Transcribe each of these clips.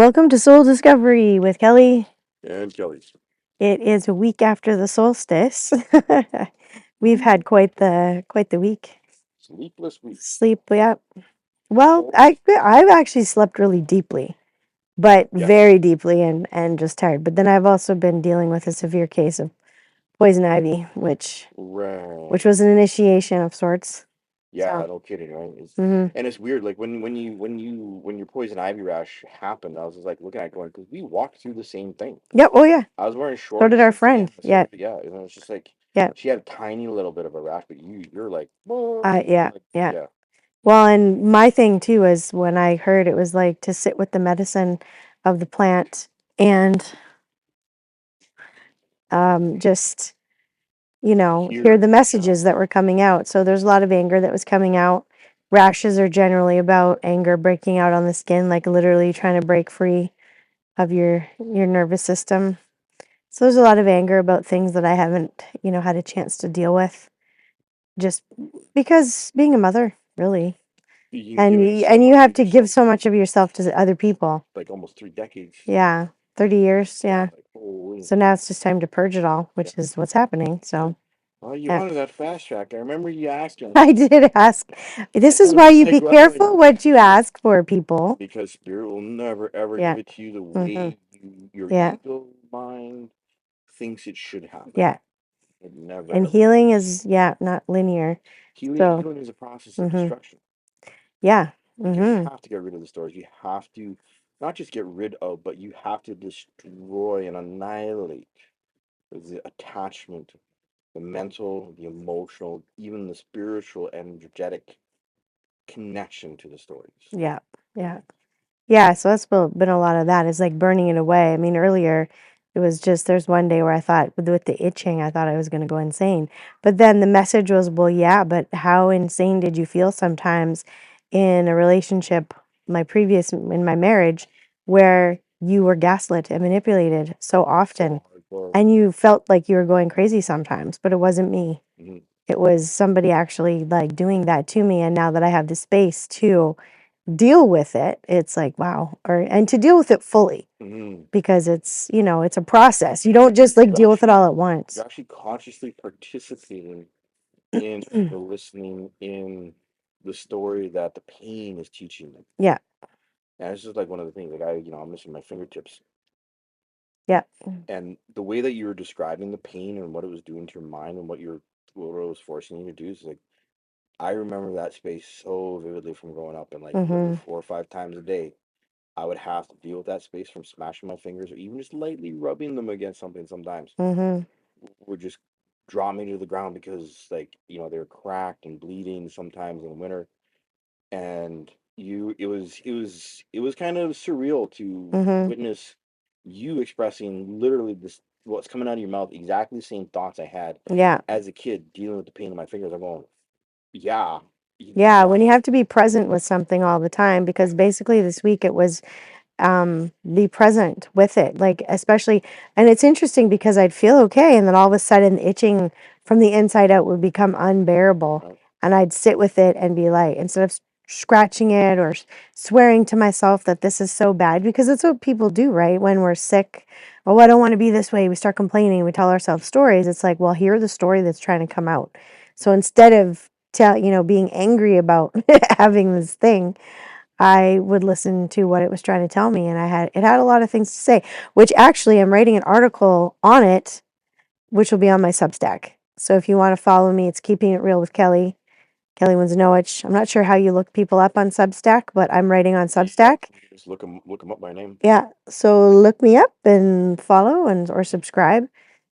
Welcome to Soul Discovery with Kellie. And Kelly. It is a week after the solstice. We've had quite the week. Sleepless week. Sleep, yeah. Well, I've actually slept really deeply, but Yeah. very deeply and just tired. But then I've also been dealing with a severe case of poison ivy, which Right. was an initiation of sorts. Yeah, So, no kidding, right? hmm And it's weird, like when your poison ivy rash happened, I was just like looking at it going, because we walked through the same thing. yep. Oh yeah. I was wearing So did shorts our and friend. Yeah. yeah, and it was just like Yeah. she had a tiny little bit of a rash, but you're like, Yeah. like, Yeah. yeah. Well, and my thing too is when I heard it was like to sit with the medicine of the plant and just, hear the Here, yeah. messages that were coming out. So there's a lot of anger that was coming out. Rashes are generally about anger breaking out on the skin, like literally trying to break free of your nervous system. So there's a lot of anger about things that I haven't, had a chance to deal with just because being a mother, really. You've And given you, so and you much have of to give yourself, so much of yourself to other people. like almost 3 decades. Yeah, 30 years, yeah. Like, holy. So now it's just time to purge it all, Yeah. which is what's happening. So, Well, you yeah. wanted that fast track. I remember you asked me. I did ask. This I is was why just you like, be well, careful what you ask for, people. because spirit will never ever Yeah. give it to you the hmm way your Yeah. ego mind thinks it should happen. Yeah. It never And ever healing will. is, yeah, not linear. So, Healing is a process of hmm destruction. yeah. You hmm have to get rid of the stories. You have to not just get rid of, but you have to destroy and annihilate the attachment, the mental, the emotional, even the spiritual, energetic connection to the stories. Yeah. Yeah. Yeah, so that's been a lot of that is like burning it away. I mean, earlier it was just there's one day where I thought with the itching, I thought I was going to go insane. But then the message was, well, yeah, but how insane did you feel sometimes in a relationship, in my marriage, where you were gaslit and manipulated so often, Oh, hardcore. and you felt like you were going crazy sometimes, but it wasn't me. Mhm. It was somebody actually like doing that to me. And now that I have the space to deal with it, it's like, wow. And to deal with it fully Mhm. because it's a process. You don't just like You deal with it all actually at once. you're actually consciously participating in the listening, in the story that the pain is teaching them. Yeah. And it's just like one of the things, like I'm missing my fingertips. Yeah. And the way that you were describing the pain and what it was doing to your mind and what it was forcing you to do is like I remember that space so vividly from growing up, and like literally Mm-hmm. 4 or 5 times a day I would have to deal with that space from smashing my fingers or even just lightly rubbing them against something sometimes Mm-hmm. would just draw me to the ground because like they're cracked and bleeding sometimes in winter. And it was kind of surreal to Mm-hmm. witness you expressing literally this what's coming out of your mouth, exactly the same thoughts I had Yeah. as a kid dealing with the pain in my fingers. I'm going, yeah, Yeah. yeah, When you have to be present with something all the time, because basically this week it was be present with it, like especially. And it's interesting because I'd feel okay and then all of a sudden the itching from the inside out would become unbearable, right, and I'd sit with it and be like, instead of scratching it or swearing to myself that this is so bad, because it's what people do, right? When we're sick, oh, I don't want to be this way, we start complaining, we tell ourselves stories. It's like, well, hear the story that's trying to come out. So instead of being angry about having this thing, I would listen to what it was trying to tell me, and it had a lot of things to say, which actually I'm writing an article on it, which will be on my Substack. So if you want to follow me, it's Keeping It Real with Kellie. Kellie Winsnowich. I'm not sure how you look people up on Substack, but I'm writing on Substack. just look them up by name. Yeah, so look me up and follow and or subscribe,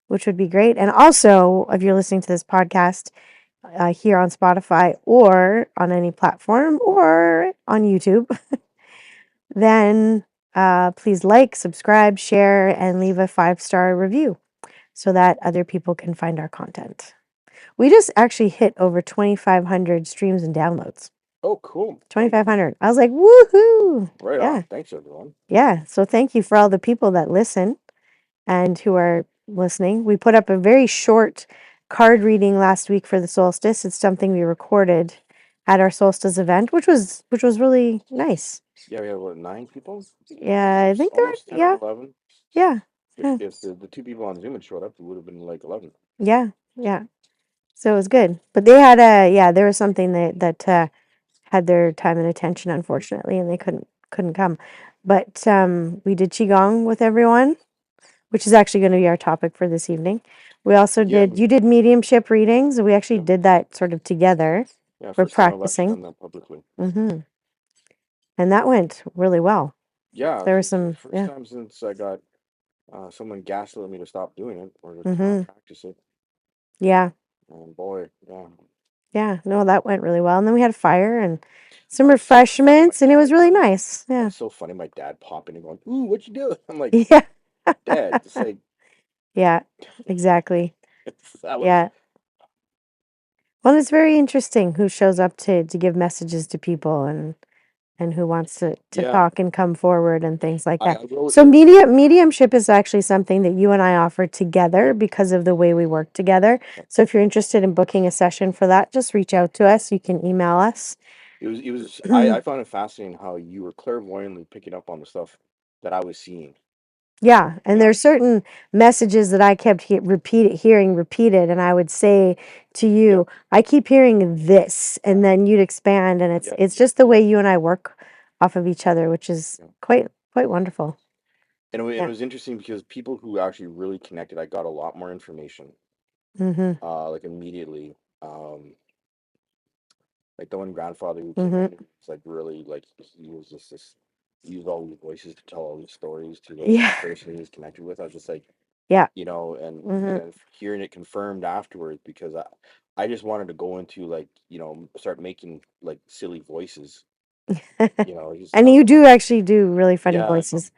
which would be great. And also, if you're listening to this podcast here on Spotify or on any platform or on YouTube, then please like, subscribe, share, and leave a 5-star review so that other people can find our content. We just actually hit over 2,500 streams and downloads. Oh, cool. 2,500. I was like, woohoo! Right Yeah. on. Thanks, everyone. Yeah. So thank you for all the people that listen and who are listening. We put up a very short card reading last week for the solstice. It's something we recorded at our solstice event, which was really nice. Yeah, we had what, 9 people? Yeah, I think there were, Almost 10 or yeah, 11. yeah, If yeah, if the 2 people on Zoom had showed up, it would have been like 11. yeah, yeah. So it was good. But they had yeah, there was something that had their time and attention, unfortunately, and they couldn't come. But we did qigong with everyone, which is actually going to be our topic for this evening. We also Yeah, you did mediumship readings. We actually yeah, did that sort of together. yeah. We're First time I've actually practicing. done that publicly. And that went really well. Yeah, There was it's the some, first yeah. time since I got someone gaslit me to stop doing it or to not hmm practice it. Yeah. And boy, yeah, Yeah. No, that went really well. And then we had fire and some oh, it's so funny. My refreshments, and it was dad, really nice. oh, Yeah. it's so funny. My dad popping and going, "Ooh, what you doing?" I'm like, Yeah. "Dad, just like Yeah. Exactly. that was." Yeah. Well, it's very interesting who shows up to give messages to people and who wants to Yeah, talk and come forward and things like that. I wrote So in. mediumship is actually something that you and I offer together because of the way we work together. So if you're interested in booking a session for that, just reach out to us. You can email us. It was. I found it fascinating how you were clairvoyantly picking up on the stuff that I was seeing. Yeah, and Yeah, there's certain messages that I kept hearing repeated, and I would say to yeah, you, "I keep hearing this," and then you'd expand, and yeah, it's just the way you and I work off of each other, which is yeah. quite wonderful. And it Yeah. was interesting because people who actually really connected, I got a lot more information, Mhm. like immediately. Um, like the one grandfather who came in, Mhm. it's like really like he was just this. He used all these voices to tell all these stories to the Yeah. person he was connected with. I was just like, Yeah. and Mhm. then hearing it confirmed afterwards because I just wanted to go into like start making like silly voices. Just And you do actually do really funny yeah, voices.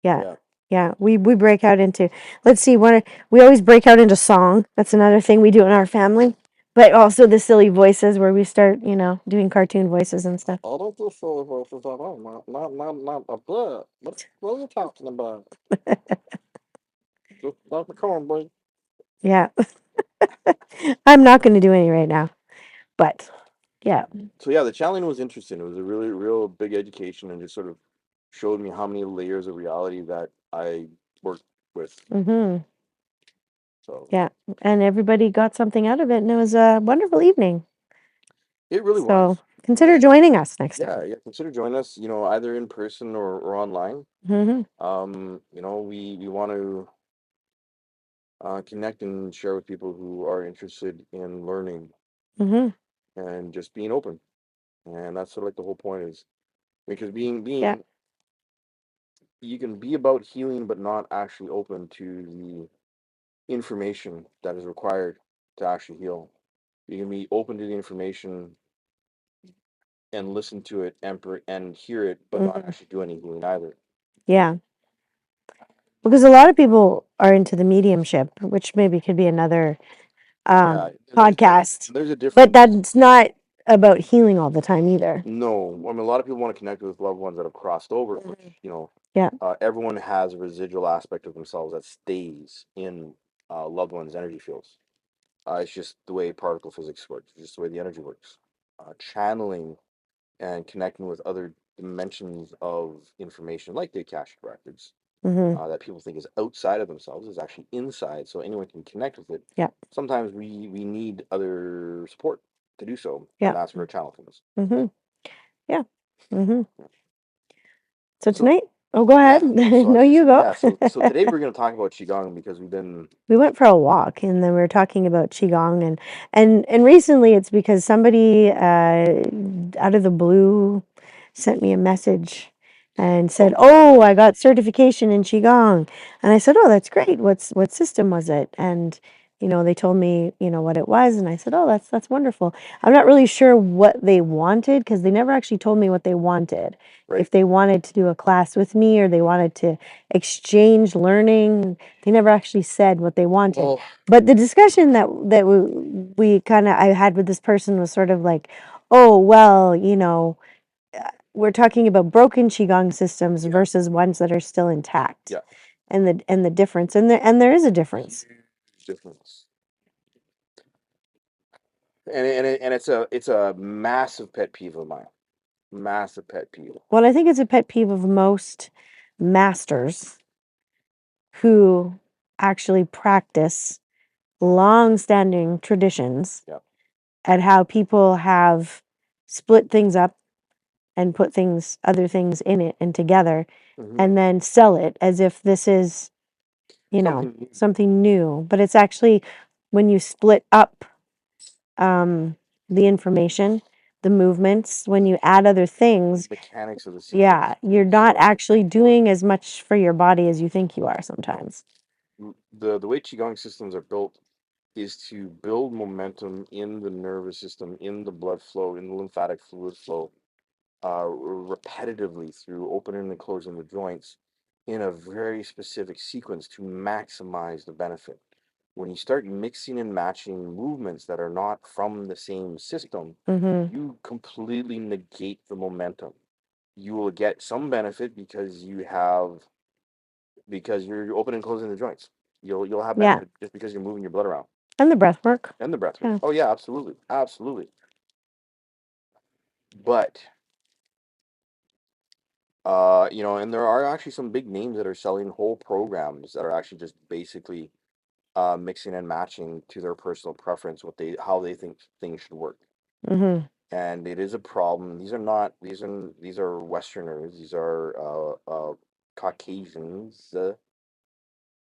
Yeah. yeah. Yeah. We break out into, let's see, we always break out into song. That's another thing we do in our family. But also the silly voices where we start, doing cartoon voices and stuff. I don't feel sorry for not a blood. What are you talking about? Just like the cornbread. Yeah. I'm not going to do any right now. But yeah. So yeah, the challenge was interesting. It was a really real big education and just sort of showed me how many layers of reality that I worked with. Mhm. So Yeah. And everybody got something out of it, and it was a wonderful evening. it really So was. consider joining us next Yeah, time. yeah. Consider joining us. Either in person or online. Mhm. We want to connect and share with people who are interested in learning Mhm. and just being open. And that's sort of like the whole point is because Yeah. being you can be about healing but not actually open to the information that is required to actually heal. You can be open to the information and listen to it and hear it, but not Mhm. actually do any healing either. Yeah. Because a lot of people are into the mediumship, which maybe could be another Yeah, podcast, there's a but difference. that's not about healing all the time either. No, I mean a lot of people want to connect with loved ones that have crossed over, which Mhm. Yeah. everyone has a residual aspect of themselves that stays in loved ones' energy fields. It's just the way particle physics works, just the way the energy works. Channeling and connecting with other dimensions of information, like the Akashic records, Mhm. that people think is outside of themselves, is actually inside, so anyone can connect with it. Yeah. Sometimes we need other support to do so, and Yeah. that's where a channel comes. Mhm. Yeah. Mhm. So So tonight, oh, go ahead. yeah, so I No, was just you saying, go. yeah. So today we're going to talk about qigong because we've been We went for a walk, and then we were talking about qigong, and recently it's because somebody out of the blue sent me a message and said, oh "Oh, I got certification in qigong," and I said, "Oh, that's great. What system was it?" And they told me what it was, and I said, "Oh, that's wonderful." I'm not really sure what they wanted because they never actually told me what they wanted. right. If they wanted to do a class with me or they wanted to exchange learning, they never actually said what they wanted. Well, But the discussion that we kind of I had with this person was sort of like, oh, well, we're talking about broken qigong systems yeah, versus ones that are still intact, yeah, and the difference, and there is a difference. huge difference. And it's a massive pet peeve of mine. Massive pet peeve. Well, I think it's a pet peeve of most masters who actually practice long-standing traditions Yeah. at how people have split things up and put other things in it and together, Mm-hmm. and then sell it as if this is, Something new. something new. But it's actually when you split up the information, the movements, when you add other things, Mechanics of the sequence. yeah, you're not actually doing as much for your body as you think you are sometimes. The way Qigong systems are built is to build momentum in the nervous system, in the blood flow, in the lymphatic fluid flow, repetitively through opening and closing the joints in a very specific sequence to maximize the benefit. When you start mixing and matching movements that are not from the same system, Mm-hmm. you completely negate the momentum. You will get some benefit because you're opening and closing the joints. You'll have Yeah. benefit just because you're moving your blood around And the breath work. and the breath work. Yeah. Oh yeah, absolutely, absolutely. But and there are actually some big names that are selling whole programs that are actually just basically mixing and matching to their personal preference how they think things should work. Mm-hmm. And it is a problem. These are Westerners. These are Caucasians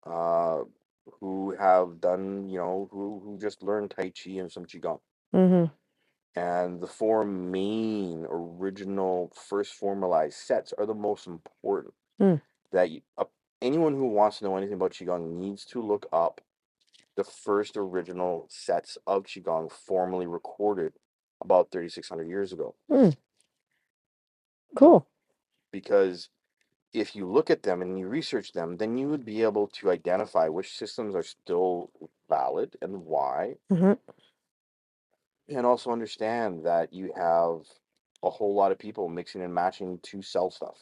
uh, who have done who just learned Tai Chi and some Qigong. Mm-hmm. And the four main original first formalized sets are the most important. Mm. That anyone who wants to know anything about Qigong needs to look up the first original sets of Qigong formally recorded about 3,600 years ago. Mm. Cool. Because if you look at them and you research them, then you would be able to identify which systems are still valid and why, Mm-hmm. and also understand that you have a whole lot of people mixing and matching to sell stuff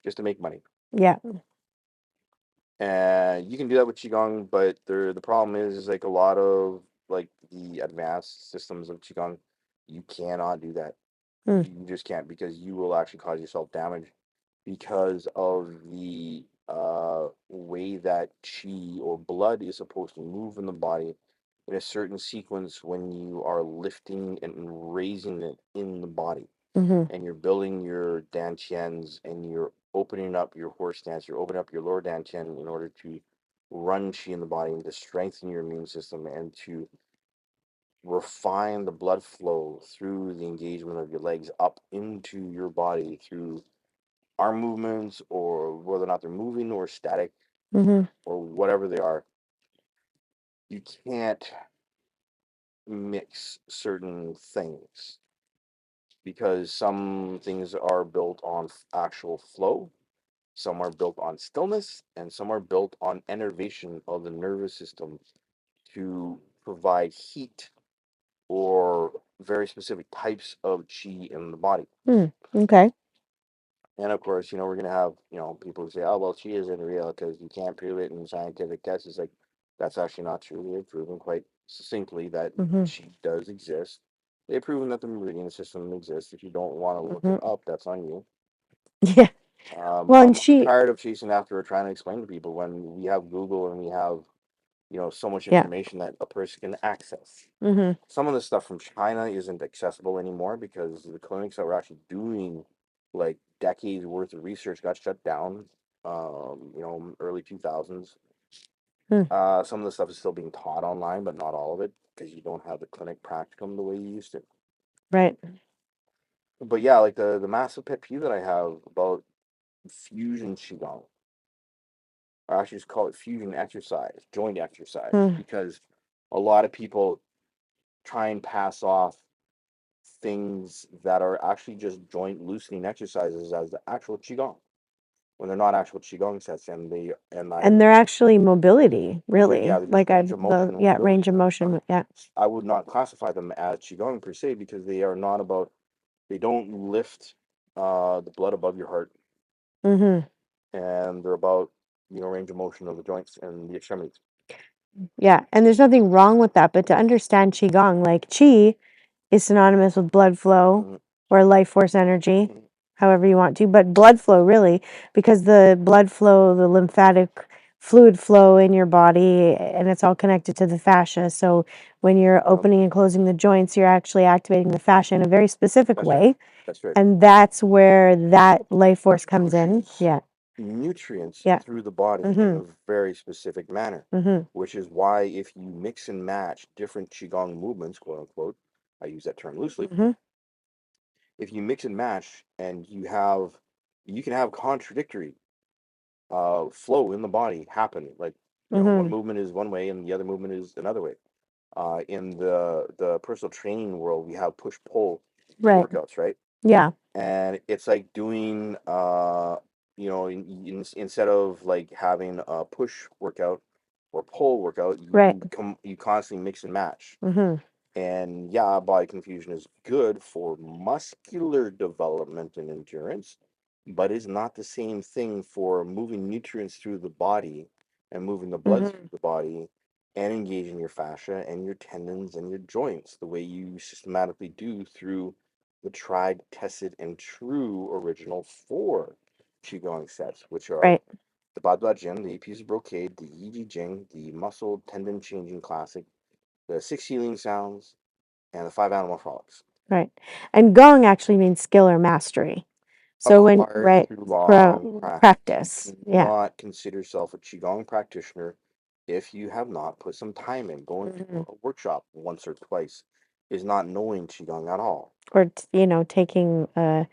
just to make money. Yeah. And you can do that with Qigong, but the problem is like a lot of like the advanced systems of Qigong, you cannot do that. Mm. You just can't, because you will actually cause yourself damage because of the way that Qi or blood is supposed to move in the body in a certain sequence when you are lifting and raising it in the body. Mm-hmm. And you're building your dantians and you're opening up your horse stance, you're opening up your lower dantian in order to run Qi in the body and to strengthen your immune system and to refine the blood flow through the engagement of your legs up into your body through arm movements, or whether or not they're moving or static Mm-hmm. or whatever they are. You can't mix certain things because some things are built on actual flow, some are built on stillness, and some are built on innervation of the nervous system to provide heat or very specific types of Qi in the body. Mm. Okay. And of course, we're gonna have people who say, "Oh, well, Qi isn't real because you can't prove it in scientific tests." It's like that's actually not true. They've proven quite succinctly that Mm-hmm. Qi does exist. They've proven that the meridian system exists. If you don't want to look Mm-hmm. it up, that's on you. Yeah. Well, and I'm she, tired of chasing after or trying to explain to people when we have Google and we have so much yeah. information that a person can access. Mm-hmm. Some of the stuff from China isn't accessible anymore because the clinics that were actually doing like decades worth of research got shut down. Early 2000s. Mm. Some of the stuff is still being taught online, but not all of it because you don't have the clinic practicum the way you used to. Right. But yeah, like the massive pet peeve that I have about fusion qigong, or actually just call it fusion exercise, joint exercise, Mm. because a lot of people try and pass off things that are actually just joint loosening exercises as the actual qigong when they're not actual qigong sets, and And they're actually mobility, really. they're just Like range of motion and mobility. range of motion. Yeah. I would not classify them as qigong per se because they don't lift the blood above your heart, Mm-hmm. and they're about range of motion of the joints and the extremities. Yeah. And there's nothing wrong with that, but to understand Qigong, like Qi is synonymous with blood flow, Mhm. or life force energy, Mhm. however you want to, but blood flow really, because the blood flow, the lymphatic fluid flow in your body, and it's all connected to the fascia. So when you're opening and closing the joints, you're actually activating the fascia in a very specific That's right. way. That's right. And that's where that life force comes in. Pushes Yeah. nutrients Yeah. through the body in Mm-hmm. a very specific manner, Mm-hmm. which is why if you mix and match different Qigong movements, quote unquote, I use that term loosely, Mm-hmm. if you mix and match and you can have contradictory flow in the body happen. Like, one Mm-hmm. movement is one way and the other movement is another way. In the personal training world, we have push pull Right. workouts, right? Yeah. And it's like doing instead of like having a push workout or pull workout, Right. you constantly mix and match. Mm-hmm. And yeah, body confusion is good for muscular development and endurance, but is not the same thing for moving nutrients through the body and moving the blood Mm-hmm. through the body and engaging your fascia and your tendons and your joints the way you systematically do through the tried, tested, and true original four Qigong sets, which are Right. the baguazhang, the 8 pieces of brocade, the Yi Jing, the muscle tendon changing classic, the 6 healing sounds, and the 5 animal frolics. Right. And gong actually means skill or mastery. So when, Acquired right, through long practice. practice. You Yeah. cannot consider yourself a Qigong practitioner if you have not put some time in. Going Mm-hmm. to a workshop once or twice is not knowing Qigong at all. Or, taking a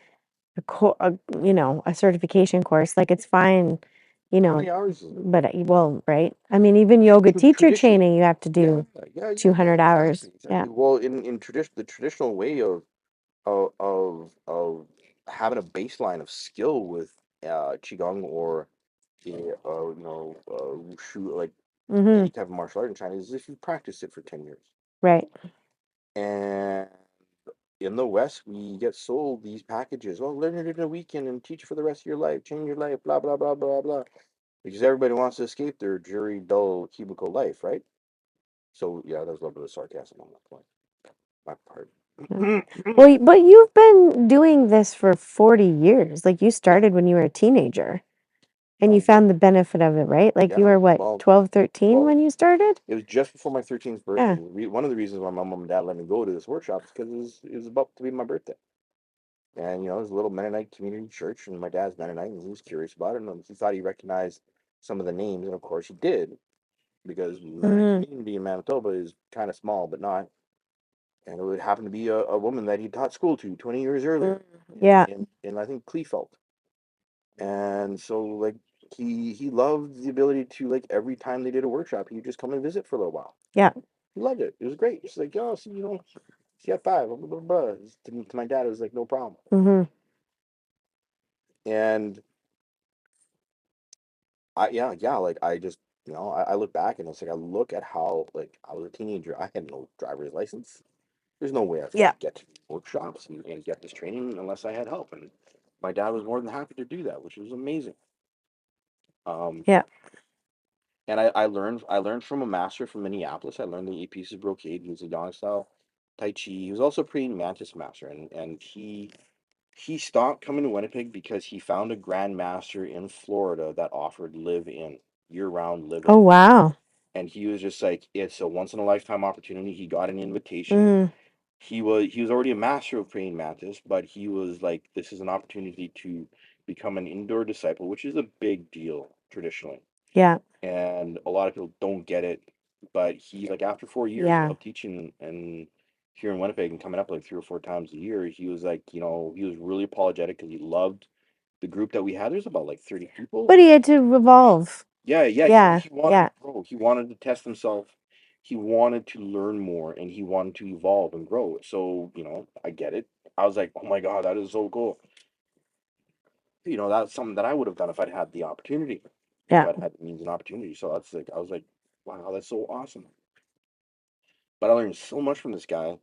certification course. Like it's fine, How many hours is it? but well, right. I mean, even yoga teacher Tradition. training, you have to Yeah, do yeah. 200 hours. Exactly, Yeah. exactly. Well, in tradition, the traditional way of having a baseline of skill with qigong or wushu, like Mm-hmm. any type of martial art in China, is if you practice it for 10 years. Right. And in the West, we get sold these packages. Oh, learn it in a weekend and teach for the rest of your life, change your life, blah blah blah blah blah. Because everybody wants to escape their dreary, dull, cubicle life, right? So yeah, there's a little bit of sarcasm on that point, my part. Yeah. Well, but you've been doing this for 40 years. Like you Yeah. started when you were a teenager and you Yeah. found the benefit of it, right? Like you Yeah. were what, Well, 12, 13 well, when you started? it was just before my 13th birthday. Yeah. One of the reasons why my mom and dad let me go to this workshop is because it was about to be my birthday. And, it was a little Mennonite community church, and my dad's Mennonite, and he was curious about it, and he thought he recognized some of the names, and of course he did, because the Mennonite Mm-hmm. community in Manitoba is kind of small, but not. And it would happen to be a woman that he taught school to 20 years earlier, Yeah. in I think Kleefeld. And so, like, he loved the ability to, like, every time they did a workshop, he'd just come and visit for a little while. Yeah. He loved it. It was great. He's like, "Oh, see, see at 5, blah, blah, blah, blah." To my dad, it was like, no problem. Mm-hmm. And yeah, like, I just, I look back and it's like, I look at how, like, I was a teenager. I had no driver's license. There's no way I Yeah. could get to workshops and get this training unless I had help. And my dad was more than happy to do that, which was amazing. Um, Yeah. and I learned from a master from Minneapolis. I learned the 8 pieces of brocade. He was a Yang style Tai Chi. He was also a praying mantis master, and he stopped coming to Winnipeg because he found a grandmaster in Florida that offered live in, year round live Oh, in. wow. And he was just like, it's a once in a lifetime opportunity. He got an invitation. Mm, He was already a master of praying mantis, but he was like, this is an opportunity to become an indoor disciple, which is a big deal traditionally, yeah. and a lot of people don't get it. But he, like, after 4 years Yeah. of teaching and here in Winnipeg and coming up like 3 or 4 times a year, he was like, he was really apologetic because he loved the group that we had. There's about like 30 people. But he had to evolve. Yeah, yeah. Yeah. He wanted Yeah. to grow. He wanted to test himself. He wanted to learn more, and he wanted to evolve and grow. So, I get it. I was like, oh my God, that is so cool. That's something that I would have done if I'd had the opportunity, if Yeah. I'd had the means and opportunity. So that's like, I was like, wow, that's so awesome. But I learned so much from this guy.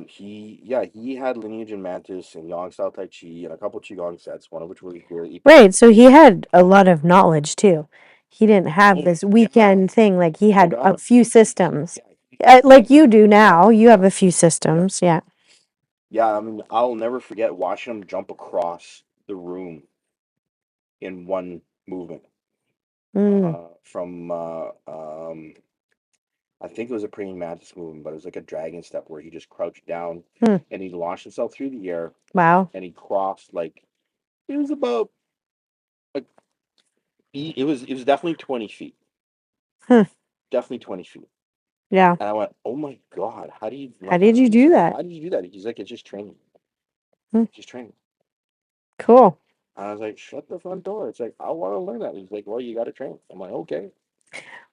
He had lineage in Mantis and Yang style Tai Chi and a couple Qigong sets, one of which was very. Right. So he had a lot of knowledge too. He didn't have Oh this yeah, weekend thing. Like he no had a doubt. few systems, Yeah, like you do yeah, now. You have yeah, a few yeah. systems. Yeah. Yeah, I mean, I'll never forget watching him jump across the room in one movement. Mm. From I think it was a praying mantis movement, but it was like a dragon step where he just crouched down Hmm. and he launched himself through the air Wow. and he crossed like it was about like it was definitely 20 feet, Hmm. definitely 20 feet. Yeah. And I went, oh my god, how do you How like? did you He's do like, that? how did you do that? He's like, it's just training, Hmm. just training. Cool. And I was like, shut the front door. It's like I want to learn that. He's like, well, you got to train. I'm like, okay.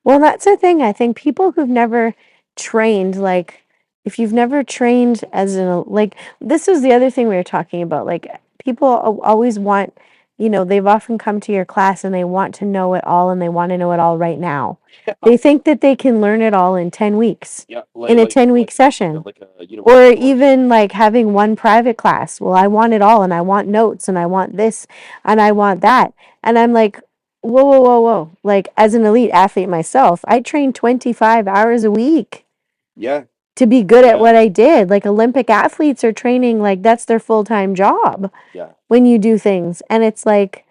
Well, that's the thing. I think people who've never trained, like, if you've never trained as an, like, this is the other thing we were talking about. Like, people always want, they've often come to your class and they want to know it all and they want to know it all right now. Yeah, They think that they can learn it all in 10 weeks, yeah, in a 10-week session, like a or university course. even like having one private class. Well, I want it all and I want notes and I want this and I want that. And I'm like, whoa, whoa, whoa, whoa. Like, as an elite athlete myself, I train 25 hours a week Yeah, to be good at yeah, what I did. Like, Olympic athletes are training, like, that's their full time job yeah, when you do things. And it's like,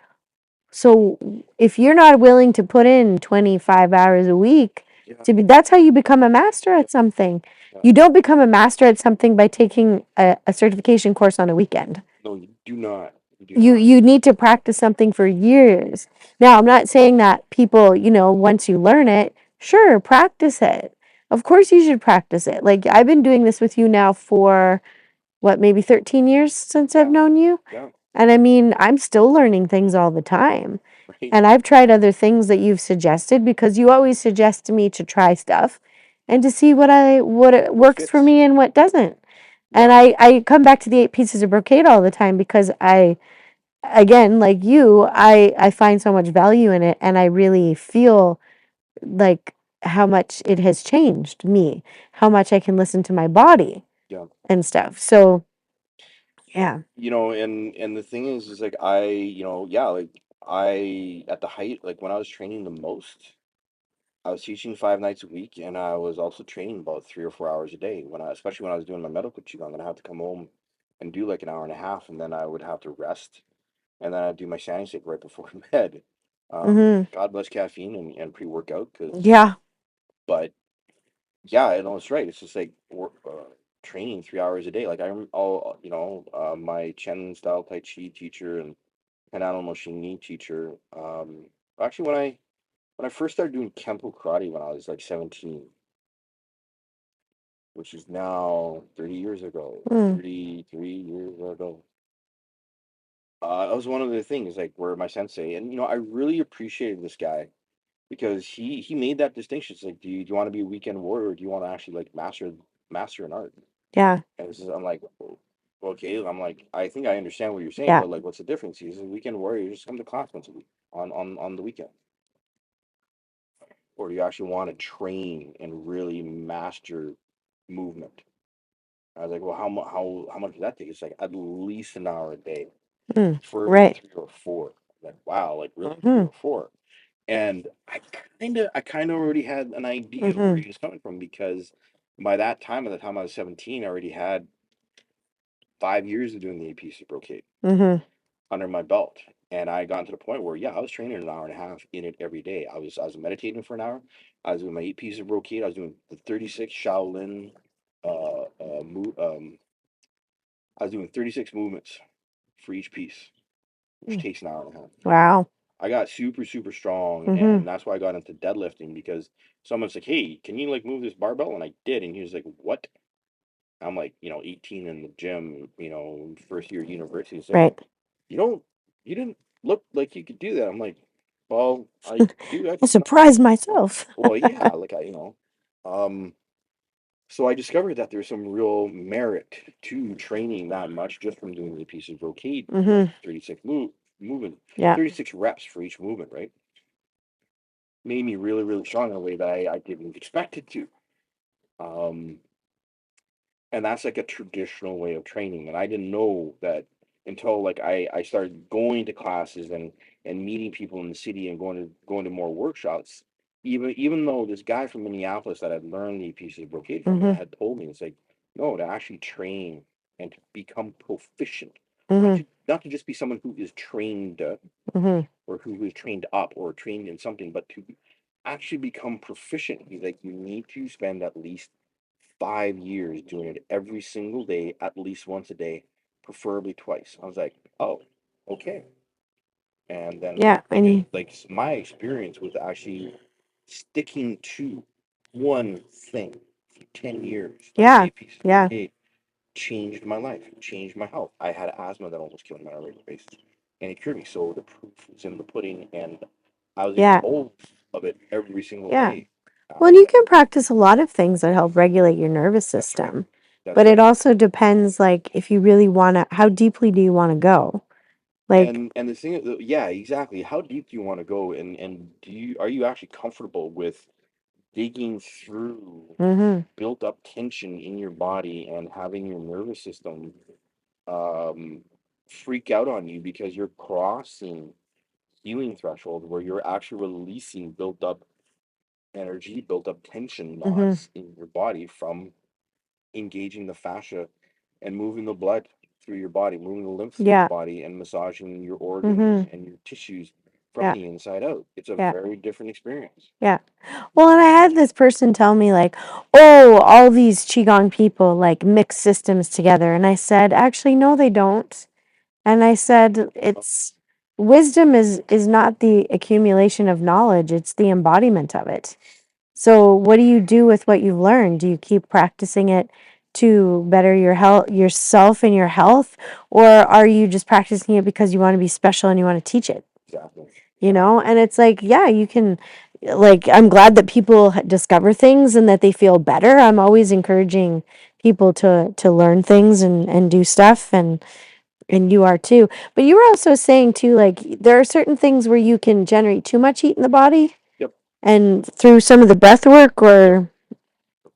so if you're not willing to put in 25 hours a week yeah, that's how you become a master at something. yeah. You don't become a master at something by taking a certification course on a weekend. No, you do not. You do You not. you need to practice something for years. Now, I'm not saying that people, once you learn it, sure, practice it. Of course you should practice it. Like, I've been doing this with you now for what, maybe 13 years since I've Yeah, known you? yeah, And I mean, I'm still learning things all the time. right. And I've tried other things that you've suggested because you always suggest to me to try stuff and to see what it What works for fits? me and what doesn't. And Yeah, I come back to the 8 pieces of brocade all the time because again, like you, I find so much value in it and I really feel like how much it has changed me, how much I can listen to my body yeah. and stuff. So, yeah. And the thing is like yeah, like I at the height, like when I was training the most, I was teaching 5 nights a week, and I was also training about 3 or 4 hours a day. Especially when I was doing my medical qigong, and I have to come home and do like an hour and a half, and then I would have to rest, and then I'd do my standing stick right before bed. Mhm. God bless caffeine and pre-workout, Yeah. but yeah, it's right. It's just like training 3 hours a day. Like my Chen style Tai Chi teacher and Hanano Moshini teacher. Actually, when I first started doing Kempo karate when I was like 17, which is now 30 years ago, Mm. 33 years ago. That was one of the things like where my sensei, and I really appreciated this guy because he made that distinction. It's like, do you want to be a weekend warrior, or do you want to actually like master an art? Yeah. And I'm like, okay. I'm like, I think I understand what you're saying, Yeah. but like, what's the difference? He's a weekend warrior. You just come to class once a week on the weekend, or do you actually want to train and really master movement? I was like, well, how much does that take? It's like at least an hour a day, Mm. preferably Right. 3 or 4. Like, wow, like really three Mhm. or four. And I kind of already had an idea of where Mhm. he was coming from because by the time I was 17, I already had 5 years of doing the AP brocade Mhm. under my belt. And I got to the point where, yeah, I was training an hour and a half in it every day. I was meditating for an hour. I was doing my 8 pieces of brocade. I was doing the 36 Shaolin move. I was doing 36 movements for each piece, which Mm. takes an hour and a half. Wow. I got super, super strong, Mhm. and that's why I got into deadlifting because someone's like, "Hey, can you like move this barbell?" And I did, and he was like, "What?" I'm like, 18 in the gym, first year of university. He's like, Right. "You don't, you didn't look like you could do that." I'm like, "Well, I do I actually." surprised myself. Well, yeah, like um, so I discovered that there's some real merit to training that much just from doing the piece of brocade, like Mhm. 36 movement, Yeah. 36 reps for each movement, right? Made me really, really strong in a way that I didn't expect it to. Um, and that's like a traditional way of training. And I didn't know that until like I started going to classes and meeting people in the city and going to more workshops. Even though this guy from Minneapolis that I'd learned the pieces of brocade from Mhm. had told me, it's like, no, to actually train. and to become proficient. Mm-hmm. Not to just be someone who is trained Mm-hmm. or who is trained up or trained in something, but to actually become proficient. Like you need to spend at least 5 years doing it every single day, at least once a day, preferably twice. I was like, oh, okay. And then Yeah. And you, like my experience with actually sticking to one thing for 10 years, like yeah. 8 pieces a Yeah. day, changed my life, changed my health. I had asthma that almost killed me on a regular basis, and it cured me. So the proof was in the pudding, and I was Yeah. exposed of it every single Yeah. day. Well, and you can practice a lot of things that help regulate your nervous That's right. system. That's But it right. also depends, like, if you really want to, how deeply do you want to go? Like, And the thing, yeah, exactly. How deep do you want to go, and are you actually comfortable with digging through mm-hmm. built up tension in your body and having your nervous system um, freak out on you because you're crossing healing threshold where you're actually releasing built up energy, built up tension Mm-hmm. knots in your body from engaging the fascia and moving the blood through your body, moving the lymph through your Yeah. body, and massaging your organs Mm-hmm. and your tissues from Yeah. the inside out. It's a Yeah. very different experience. Yeah. Well, and I had this person tell me, like, oh, all these Qigong people like mix systems together. And I said, actually, no, they don't. And I said, it's wisdom is not the accumulation of knowledge, it's the embodiment of it. So what do you do with what you've learned? Do you keep practicing it to better your health, yourself and your health? Or are you just practicing it because you want to be special and you want to teach it? Exactly. You know? And it's like, yeah, you can, like, I'm glad that people discover things and that they feel better. I'm always encouraging people to learn things and do stuff, and you are too. But you were also saying too, like, there are certain things where you can generate too much heat in the body, Yep. and through some of the breath work Yep. or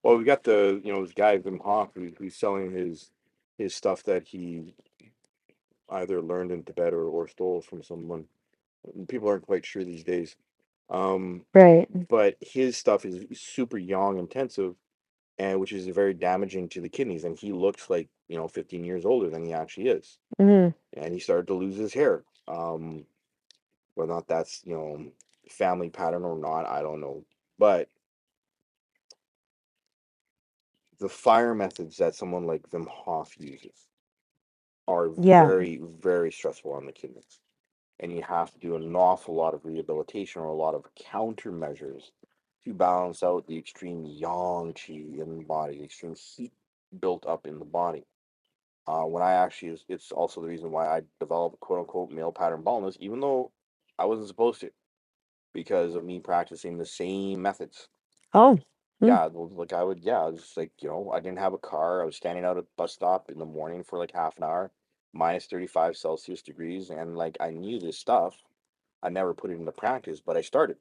Well, we got this guy Wim Hof who's selling his stuff that he either learned in Tibet or stole from someone. People aren't quite sure these days. right. But his stuff is super yang intensive, and which is very damaging to the kidneys. And he looks like 15 years older than he actually is. Mm-hmm. And he started to lose his hair. Whether or not that's family pattern or not, I don't know. But the fire methods that someone like Wim Hof uses are Yeah. very, very stressful on the kidneys. And you have to do an awful lot of rehabilitation or a lot of countermeasures to balance out the extreme yang qi in the body, the extreme heat built up in the body. When I actually, it's also the reason why I developed quote unquote male pattern baldness, even though I wasn't supposed to, because of me practicing the same methods. Oh. Hmm. Yeah, like I would, yeah, just like, I didn't have a car. I was standing out at the bus stop in the morning for like half an hour, minus 35 Celsius degrees, and like I knew this stuff. I never put it into practice, but I started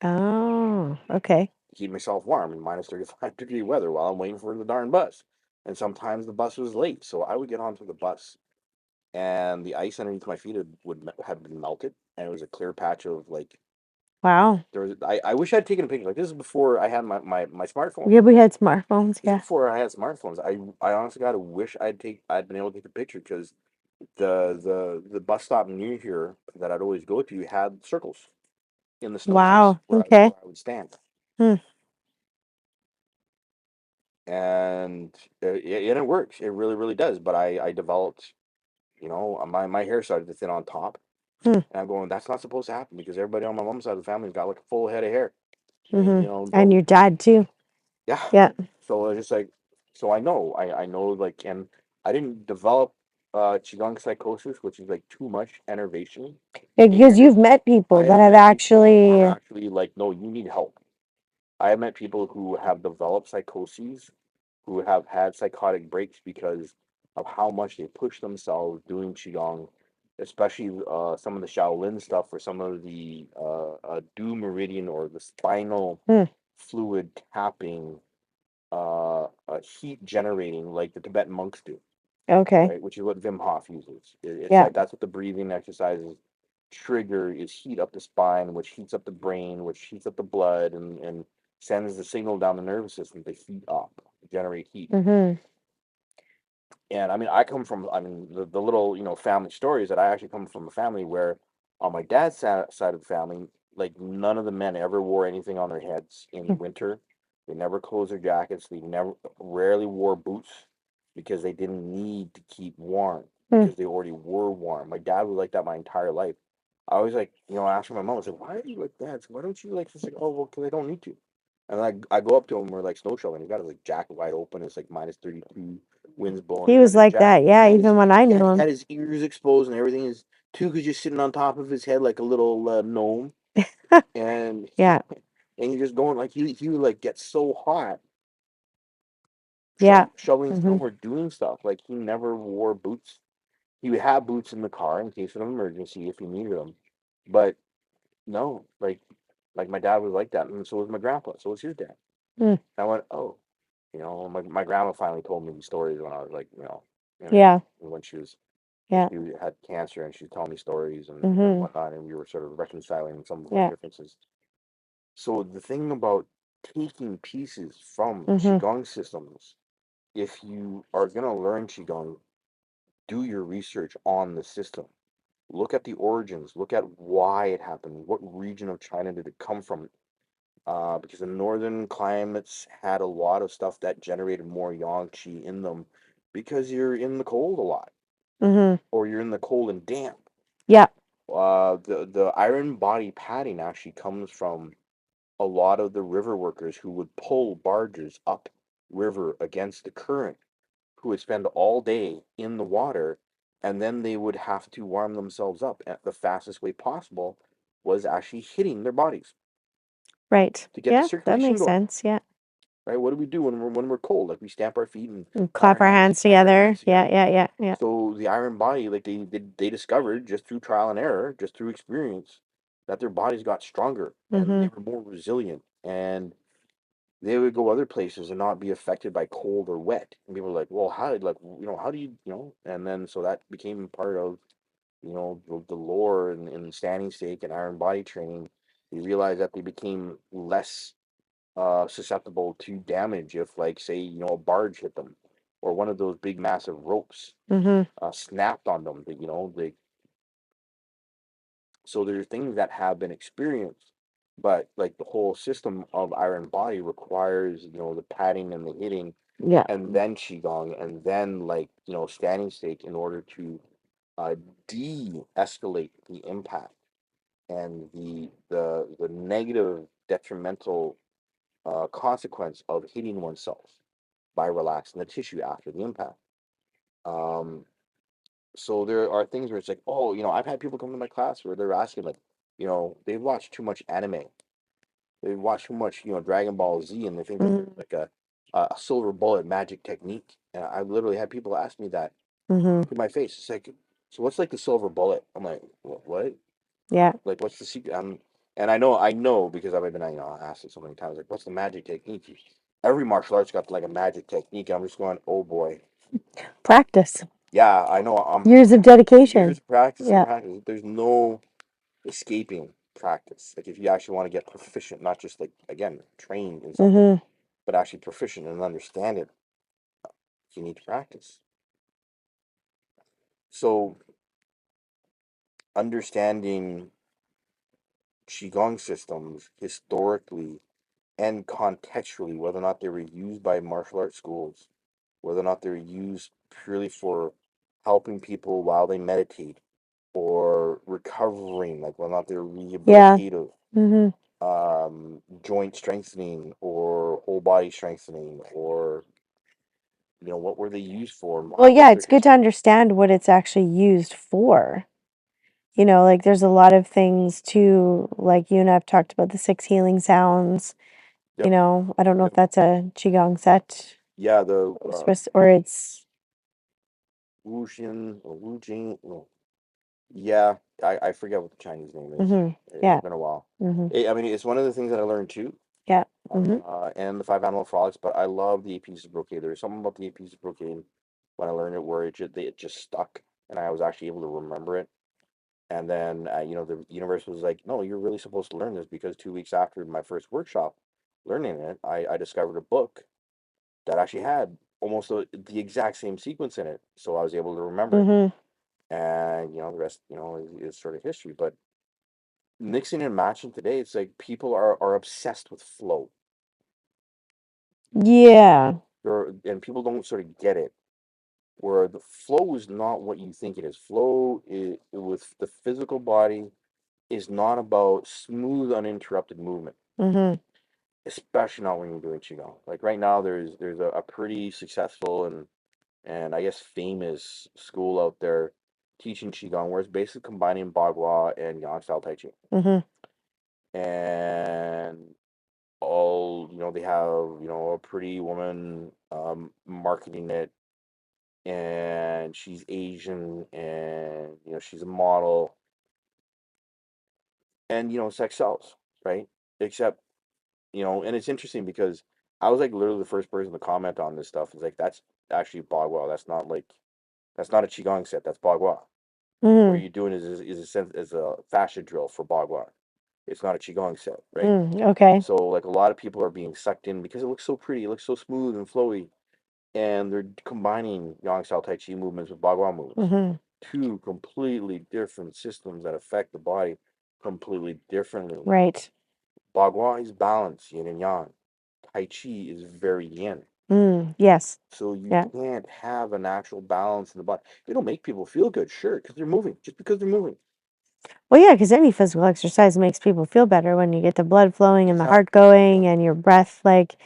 Oh, okay. to keep myself warm in minus 35-degree weather while I'm waiting for the darn bus. And sometimes the bus was late, so I would get onto the bus, and the ice underneath my feet would have been melted, and it was a clear patch of like Wow. there was. I wish I'd taken a picture. Like this is before I had my smartphone. Yeah, we had smartphones, This is yeah. before I had smartphones. I honestly gotta wish I'd been able to take a picture because the bus stop near here that I'd always go to had circles in the snow ice Wow. Okay. where I would stand, Hmm. and it works. It really really does. But I developed, my hair started to thin on top, Hmm. and I'm going, that's not supposed to happen because everybody on my mom's side of the family's got like a full head of hair, and Mm-hmm. And don't your dad too. yeah. Yeah. So it's just like, so I know like, and I didn't develop Qigong psychosis, which is like too much enervation Yeah, in your because head. you've met people I that have have met people who are actually, actually like, no, you need help. I have met people who have developed psychoses, who have had psychotic breaks because of how much they push themselves doing Qigong, especially some of the Shaolin stuff or some of the Du Meridian or the spinal hmm, fluid tapping, heat generating like the Tibetan monks do, okay. right? Which is what Wim Hof uses. It's Yeah. like that's what the breathing exercises trigger is heat up the spine, which heats up the brain, which heats up the blood, and sends the signal down the nervous system to heat up, generate heat. Mm-hmm. And I mean, the little, family stories that I actually come from a family where on my dad's side of the family, like none of the men ever wore anything on their heads in Mm. winter. They never closed their jackets. They never rarely wore boots because they didn't need to keep warm Mm. because they already were warm. My dad was like that my entire life. I always like, asking my mom, I was like, why are you like that? Why don't you like this? Like, oh, well, because I don't need to. And I go up to him, we're like snow shoveling. He's got his like jacket wide open. It's like -32, winds blowing. He He's got was his like that, yeah, even when I yeah, knew he him. had his ears exposed and everything. His tooth is just sitting on top of his head like a little gnome, and Yeah, and you're just going like he would like get so hot yeah. shoveling snow Hmm. or doing stuff. Like he never wore boots. He would have boots in the car in case of an emergency if he needed them, but no, like my dad was like that, and so was my grandpa. So was his dad. Mm. And I went, oh, my grandma finally told me these stories when I was like, Yeah, when she was yeah. she had cancer and she told me stories and Hmm. whatnot, and we were sort of reconciling some of our Yeah. differences. So the thing about taking pieces from Hmm. Qigong systems, if you are going to learn Qigong, do your research on the system. Look at the origins, look at why it happened, what region of China did it come from, because the northern climates had a lot of stuff that generated more yang qi in them because you're in the cold a lot Hmm. or you're in the cold and damp. Yeah. The iron body padding actually comes from a lot of the river workers who would pull barges up river against the current, who would spend all day in the water, and then they would have to warm themselves up. And the fastest way possible was actually hitting their bodies Right. to get the Yeah, that circulation makes going. sense. Yeah. Right? What do we do when we're cold? Like we stamp our feet and And clap our clap our hands, hands smack our together. hands Yeah, together. yeah, yeah, yeah. So the iron body, like they discovered just through trial and error, just through experience, that their bodies got stronger and Hmm. they were more resilient and they would go other places and not be affected by cold or wet. And people were like, well, how do you. And then so that became part of, the lore and standing stake and iron body training. They realized that they became less susceptible to damage if, like, say, a barge hit them or one of those big massive ropes Hmm. snapped on them. So there are things that have been experienced, but like the whole system of iron body requires, the padding and the hitting, Yeah. and then qigong, and then like standing stake in order to uh, de-escalate the impact and the negative detrimental consequence of hitting oneself by relaxing the tissue after the impact. Um, so there are things where it's like, oh, I've had people come to my class where they're asking like, they've watched too much anime, they've watched too much, Dragon Ball Z, and they think that Hmm. there's like a silver bullet magic technique. And I literally had people ask me that Hmm. to my face. It's like, so what's like the silver bullet? I'm like, what? Yeah. Like, what's the secret? And I know because I've been, asked it so many times. Like, what's the magic technique? Every martial arts got like a magic technique. I'm just going, oh boy, Practice. yeah, I know. Years of Years dedication. of practice and Yeah. practice. There's no escaping practice. Like if you actually want to get proficient, not just like again trained in something, Hmm. but actually proficient and understand it, you need to practice. So understanding qigong systems historically and contextually, whether or not they were used by martial arts schools, whether or not they're used purely for helping people while they meditate or recovering, like whether or not they're Yeah. rehabilitative, Hmm. joint strengthening or whole body strengthening, or what were they used for? Well, yeah, What's their it's good to history? understand what it's actually used for. Like there's a lot of things too, like you and I've talked about the six healing sounds. Yep. I don't know if Yep. that's a Qigong set Yeah, the or it's. Wuxian or Wujing. No. Yeah, I forget what the Chinese name is. Hmm. It's Yeah. been a while. Hmm. I mean, it's one of the things that I learned too, Yeah. Hmm. and the five animal frogs. But I love the eight pieces of brocade. There's something about the eight pieces of brocade when I learned it where it just stuck, and I was actually able to remember it. And then, the universe was like, no, you're really supposed to learn this because 2 weeks after my first workshop learning it, I discovered a book that actually had almost the exact same sequence in it, so I was able to remember it. Mm-hmm. And the rest, is sort of history. But mixing and matching today, it's like people are obsessed with flow. Yeah. And people don't sort of get it. Where the flow is not what you think it is. Flow is, with the physical body, is not about smooth, uninterrupted movement, Mm-hmm. especially not when you're doing qigong. Like right now, there's a pretty successful and I guess famous school out there teaching qigong, where it's basically combining bagua and yang style tai chi. Mm-hmm. And all they have a pretty woman marketing it, and she's Asian, and she's a model, and sex sells, right? Except and it's interesting because I was like literally the first person to comment on this stuff. It's like, that's actually bagua. That's not a qigong set. That's bagua. What Mm-hmm. you're doing is a fascia drill for bagua. It's not a qigong set, right? Okay. So like a lot of people are being sucked in because it looks so pretty, it looks so smooth and flowy, and they're combining yang style tai chi movements with bagua movements. Mm-hmm. Two completely different systems that affect the body completely differently. Right. Bagua is balance, yin and yang. Tai chi is very yin. Yes. So you Yeah. can't have a natural balance in the body. It'll make people feel good, sure, because they're moving, just because they're moving. Well, yeah, because any physical exercise makes people feel better when you get the blood flowing and the heart Exactly. going and your breath, like,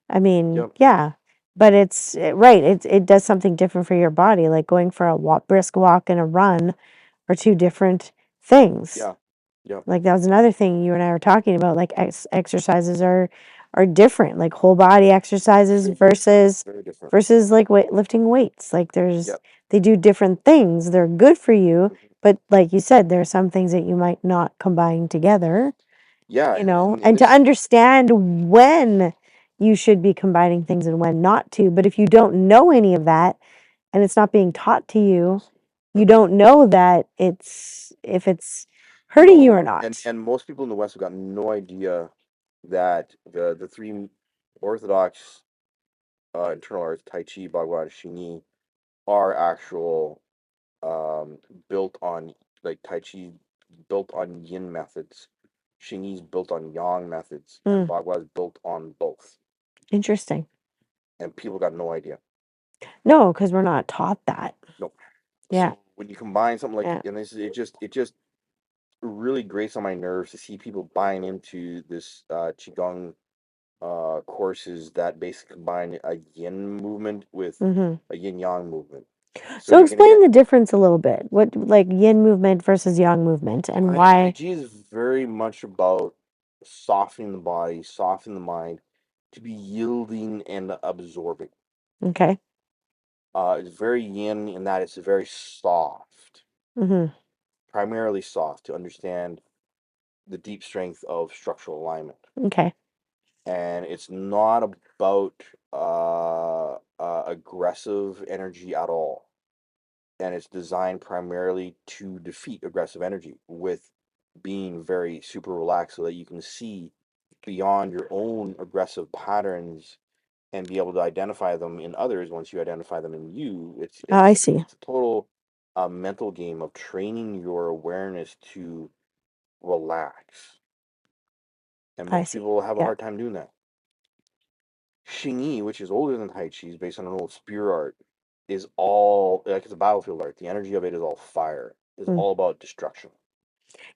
I mean, Yep. yeah. But right. It does something different for your body, like going for a brisk walk and a run are two different things. Yeah. Yep. Like that was another thing you and I were talking about. Like exercises are different, like whole body exercises Very different. versus like lifting weights. Like Yep. they do different things. They're good for you, Mhm. but like you said, there are some things that you might not combine together. Yeah, and And to this. understand when you should be combining things and when not to. But if you don't know any of that and it's not being taught to you, you don't know that if it's hurting you or No, and not. and most people in the West have got no idea that the three orthodox internal arts, Tai Chi, Bagua, and Xingyi, are actual, um, built on, like, Tai Chi built on Yin methods, Xingyi's built on Yang methods, and Mm, Bagua is built on both. interesting. And people got no idea. No, because we're not taught that. No. Yeah. So when you combine something like, Yeah. and this, it just really grates on my nerves to see people buying into this qigong courses that basically combine a yin movement with Hmm. a yin yang movement. So So you're gonna explain get, the difference a little bit. What like yin movement versus yang movement and Tai why? Chi is very much about softening the body, softening the mind, to be yielding and absorbing. Okay. It's very yin in that it's very soft, Hmm. primarily soft, to understand the deep strength of structural alignment. Okay. And it's not about aggressive energy at all. And it's designed primarily to defeat aggressive energy with being very super relaxed, so that you can see beyond your own aggressive patterns and be able to identify them in others. Once you identify them in you, it's Oh, I it's see. it's a total mental game of training your awareness to relax. And I most see. people have a Yeah. hard time doing that. Xingyi, which is older than Tai Chi, is based on an old spear art, is all like, it's a battlefield art. The energy of it is all fire. It's Mm. all about destruction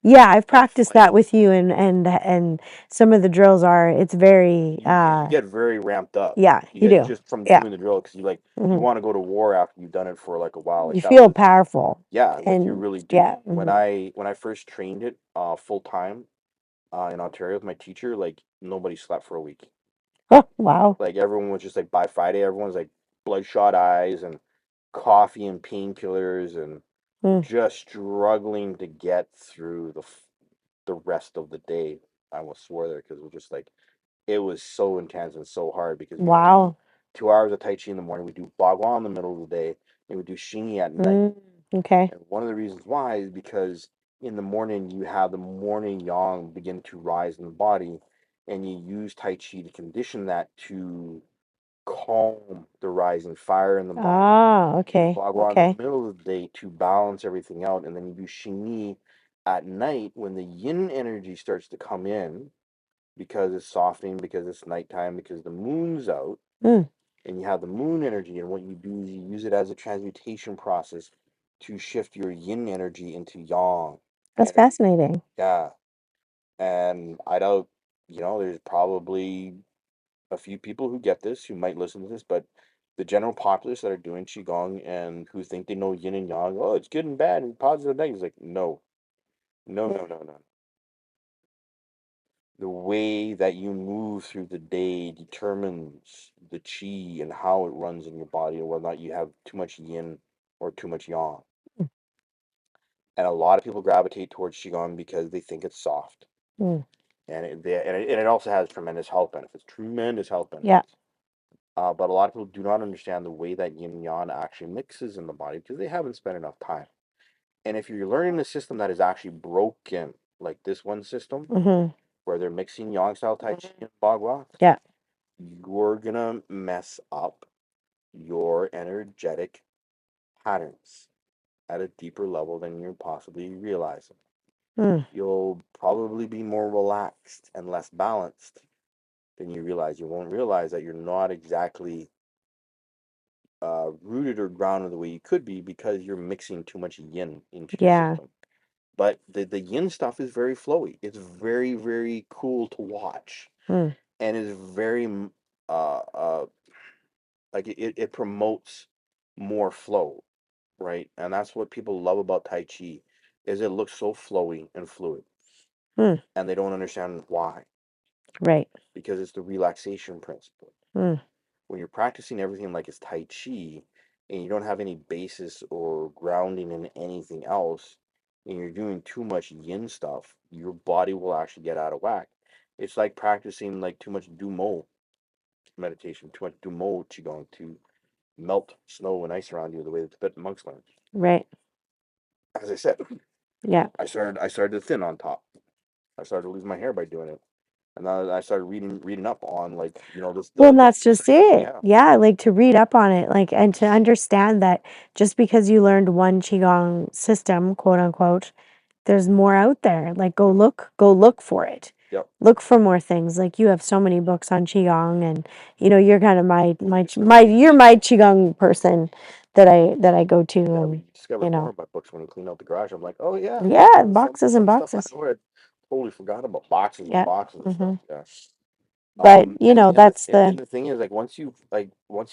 Yeah, I've and practiced flight. that with you and some of the drills are it's very You get very ramped up. yeah, You you get, do. just from Yeah. doing the drill, because you Hmm. want to go to war after you've done it for like a while. Like You that feel was, powerful yeah, like you and really do. yeah. When Hmm. I first trained it full time in Ontario with my teacher, like nobody slept for a week. Oh, wow. Like everyone was just like, by Friday, everyone's like bloodshot eyes and coffee and painkillers, and Mm. just struggling to get through the rest of the day. I almost swore there, because it was just like, it was so intense and so hard, because we would do Wow. 2 hours of Tai Chi in the morning, we do Bagua in the middle of the day, and we do Xingyi at night. Mm. Okay. And one of the reasons why is because in the morning you have the morning yang begin to rise in the body, and you use Tai Chi to condition that to calm the rising fire in the body. Ah, You do okay. bagua in Okay. the middle of the day to balance everything out, and then you do Qi at night when the yin energy starts to come in because it's softening, because it's nighttime, because the moon's out, Mm, and you have the moon energy. And what you do is you use it as a transmutation process to shift your yin energy into yang that's energy. fascinating. Yeah, and I don't, there's probably a few people who get this, who might listen to this, but the general populace that are doing Qigong and who think they know yin and yang, oh, it's good and bad and positive and negative, like, no, no, no, no, no. The way that you move through the day determines the qi and how it runs in your body and whether or not you have too much yin or too much yang. And a lot of people gravitate towards Qigong because they think it's soft. Mm, And it also has tremendous health benefits. Tremendous health yeah. benefits. But a lot of people do not understand the way that yin and yang actually mixes in the body because they haven't spent enough time. And if you're learning a system that is actually broken, like this one system, Mm-hmm. where they're mixing yang style Tai Chi and Bagua, Yeah. you're gonna mess up your energetic patterns at a deeper level than you're possibly realizing. Mm, You'll probably be more relaxed and less balanced than you realize. You won't realize that you're not exactly rooted or grounded the way you could be because you're mixing too much yin into your yeah. system. But the yin stuff is very flowy. It's very, very cool to watch, Mm, and is very uh uh like it promotes more flow, right? And that's what people love about Tai Chi, is it looks so flowy and fluid, mm, and they don't understand why, right. because it's the relaxation principle. Mm, When you're practicing everything like it's Tai Chi and you don't have any basis or grounding in anything else, and you're doing too much yin stuff, your body will actually get out of whack. It's like practicing like too much Dumo meditation, too much Dumo Qigong to melt snow and ice around you the way the Tibetan monks learn. right. As I said, Yeah. I started to thin on top. I started to lose my hair by doing it. And then I started reading up on like, this Well, the and that's just system. it. Yeah. Yeah, like to read up on it, like, and to understand that just because you learned one Qigong system, quote unquote, there's more out there. Like, go look for it. Yep. Look for more things. Like, you have so many books on Qigong, and you're kind of you're my Qigong person that I go to, Yeah, and we discover more about books when we clean out the garage. I'm like, oh yeah, yeah, there's boxes and some stuff I boxes. know I totally forgot about. Boxes and Yeah. boxes of stuff. Hmm. Yeah. But that's And the. the thing is, like, once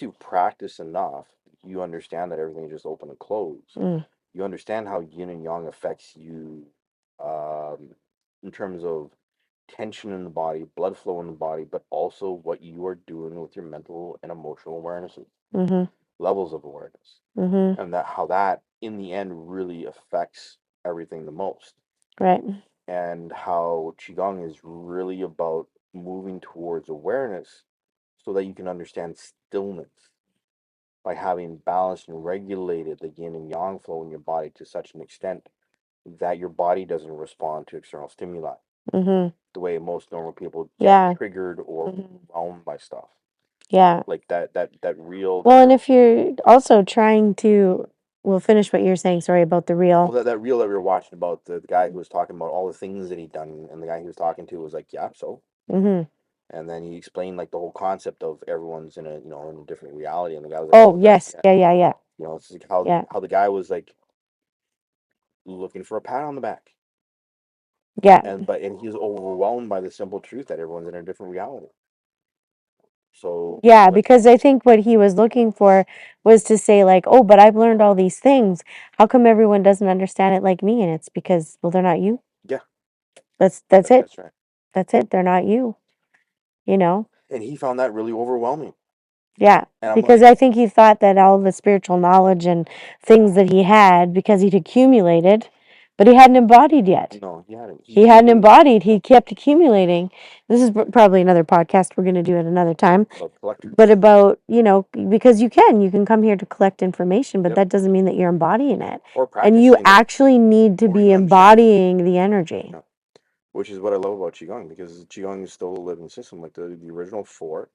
you practice enough, you understand that everything is just open and closed. Mm, You understand how yin and yang affects you, um, in terms of tension in the body, blood flow in the body, but also what you are doing with your mental and emotional awarenesses, mhm. levels of awareness, Mhm. and that how that in the end really affects everything the most, Right. and how qigong is really about moving towards awareness so that you can understand stillness by having balanced and regulated the yin and yang flow in your body to such an extent that your body doesn't respond to external stimuli Mhm. the way most normal people get Yeah. triggered or Mhm. overwhelmed by stuff Yeah. like that real Well, and if you're also trying to, well, finish what you're saying. Sorry about the well, real. that reel that we were watching about the guy who was talking about all the things that he'd done, and the guy he was talking to was like, yeah, so. Mhm. And then he explained like the whole concept of everyone's in a different reality, and the guy was like, Oh, oh, yes. yeah, Yeah. Yeah. Yeah. it's like how Yeah. how the guy was like looking for a pat on the back, Yeah. and he was overwhelmed by the simple truth that everyone's in a different reality. So Yeah, because I think what he was looking for was to say like, "Oh, but I've learned all these things. How come everyone doesn't understand it like me?" And it's because, well, they're not you. yeah, That's it. that's right. That's it. They're not you. You know? And he found that really overwhelming. Yeah, And I'm because like, I think he thought that all the spiritual knowledge and things that he had, because he'd accumulated, but he hadn't embodied yet. no, he hadn't. He hadn't embodied. He kept accumulating. This is probably another podcast we're going to do at another time. About collectors. But about, because you can come here to collect information, but Yep. that doesn't mean that you're embodying it. Or And you practicing it, actually need to or be even understanding it. embodying the energy. Yeah. Which is what I love about qigong, because qigong is still a living system. Like the original four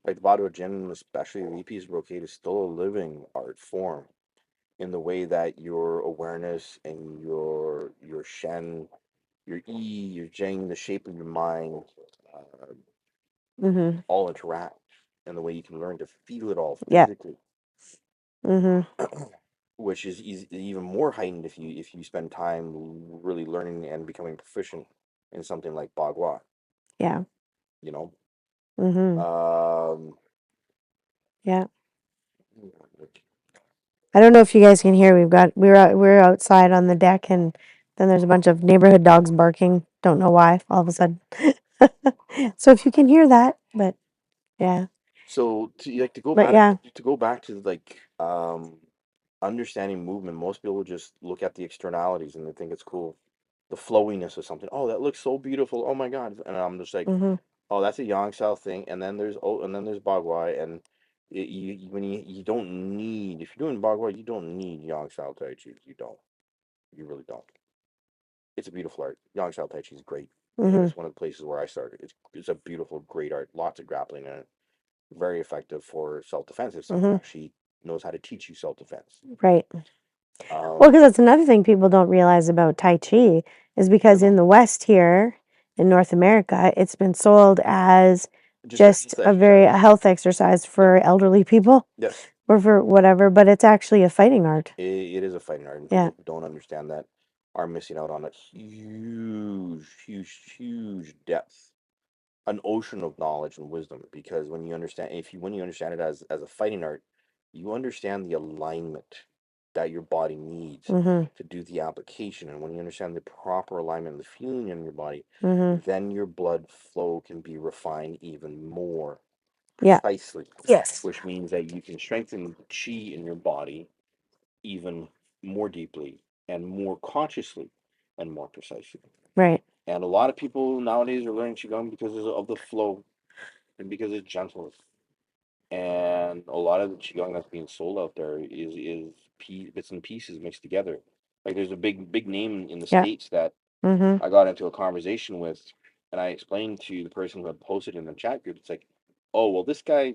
Like the baguazhang, especially the piece of brocade, is still a living art form in the way that your awareness and your shen, your yi, your jing, the shape of your mind, uh, Mm-hmm. all interact, and the way you can learn to feel it all Yeah. physically, Mm-hmm. which is even more heightened if you spend time really learning and becoming proficient in something like bagua. Yeah. You know, Mm-hmm. um, Yeah. I don't know if you guys can hear. We're outside on the deck, and then there's a bunch of neighborhood dogs barking. Don't know why. All of a sudden. So if you can hear that, but yeah, so to like but yeah. to go back to like understanding movement, most people just look at the externalities and they think it's cool. The flowiness of something. Oh, that looks so beautiful. Oh my God. And I'm just like, Mm-hmm. oh, that's a Yang Style thing. And then there's Bagua. And when you don't need, if you're doing Bagua, you don't need Yang Style Tai Chi. You don't. You really don't. It's a beautiful art. Yang Style Tai Chi is great. And Mm-hmm. it's one of the places where I started. It's a beautiful, great art. Lots of grappling in it. Very effective for self defense if someone Mm-hmm. actually knows how to teach you self defense. Right. Well, Um, because that's another thing people don't realize about Tai Chi is you because in know, the West here, in North America, it's been sold as just a just health a exercise. health exercise Yeah. for elderly people Yes. or for whatever, but it's actually a fighting art. It is a fighting art, and Yeah. people who don't understand that are missing out on a huge depth, an ocean of knowledge and wisdom. Because when you understand it as a fighting art, you understand the alignment that your body needs Mm-hmm. to do the application, and when you understand the proper alignment and the feeling in your body, Mm-hmm. then your blood flow can be refined even more Yeah. precisely, Yes. which means that you can strengthen the chi in your body even more deeply and more consciously and more precisely. Right. And a lot of people nowadays are learning Qigong because of the flow and because it's gentle. And a lot of the Qigong that's being sold out there is bits and pieces mixed together. Like there's a big name in the Yeah. States that Mm-hmm. I got into a conversation with, and I explained to the person who had posted in the chat group, it's like, oh, well, this guy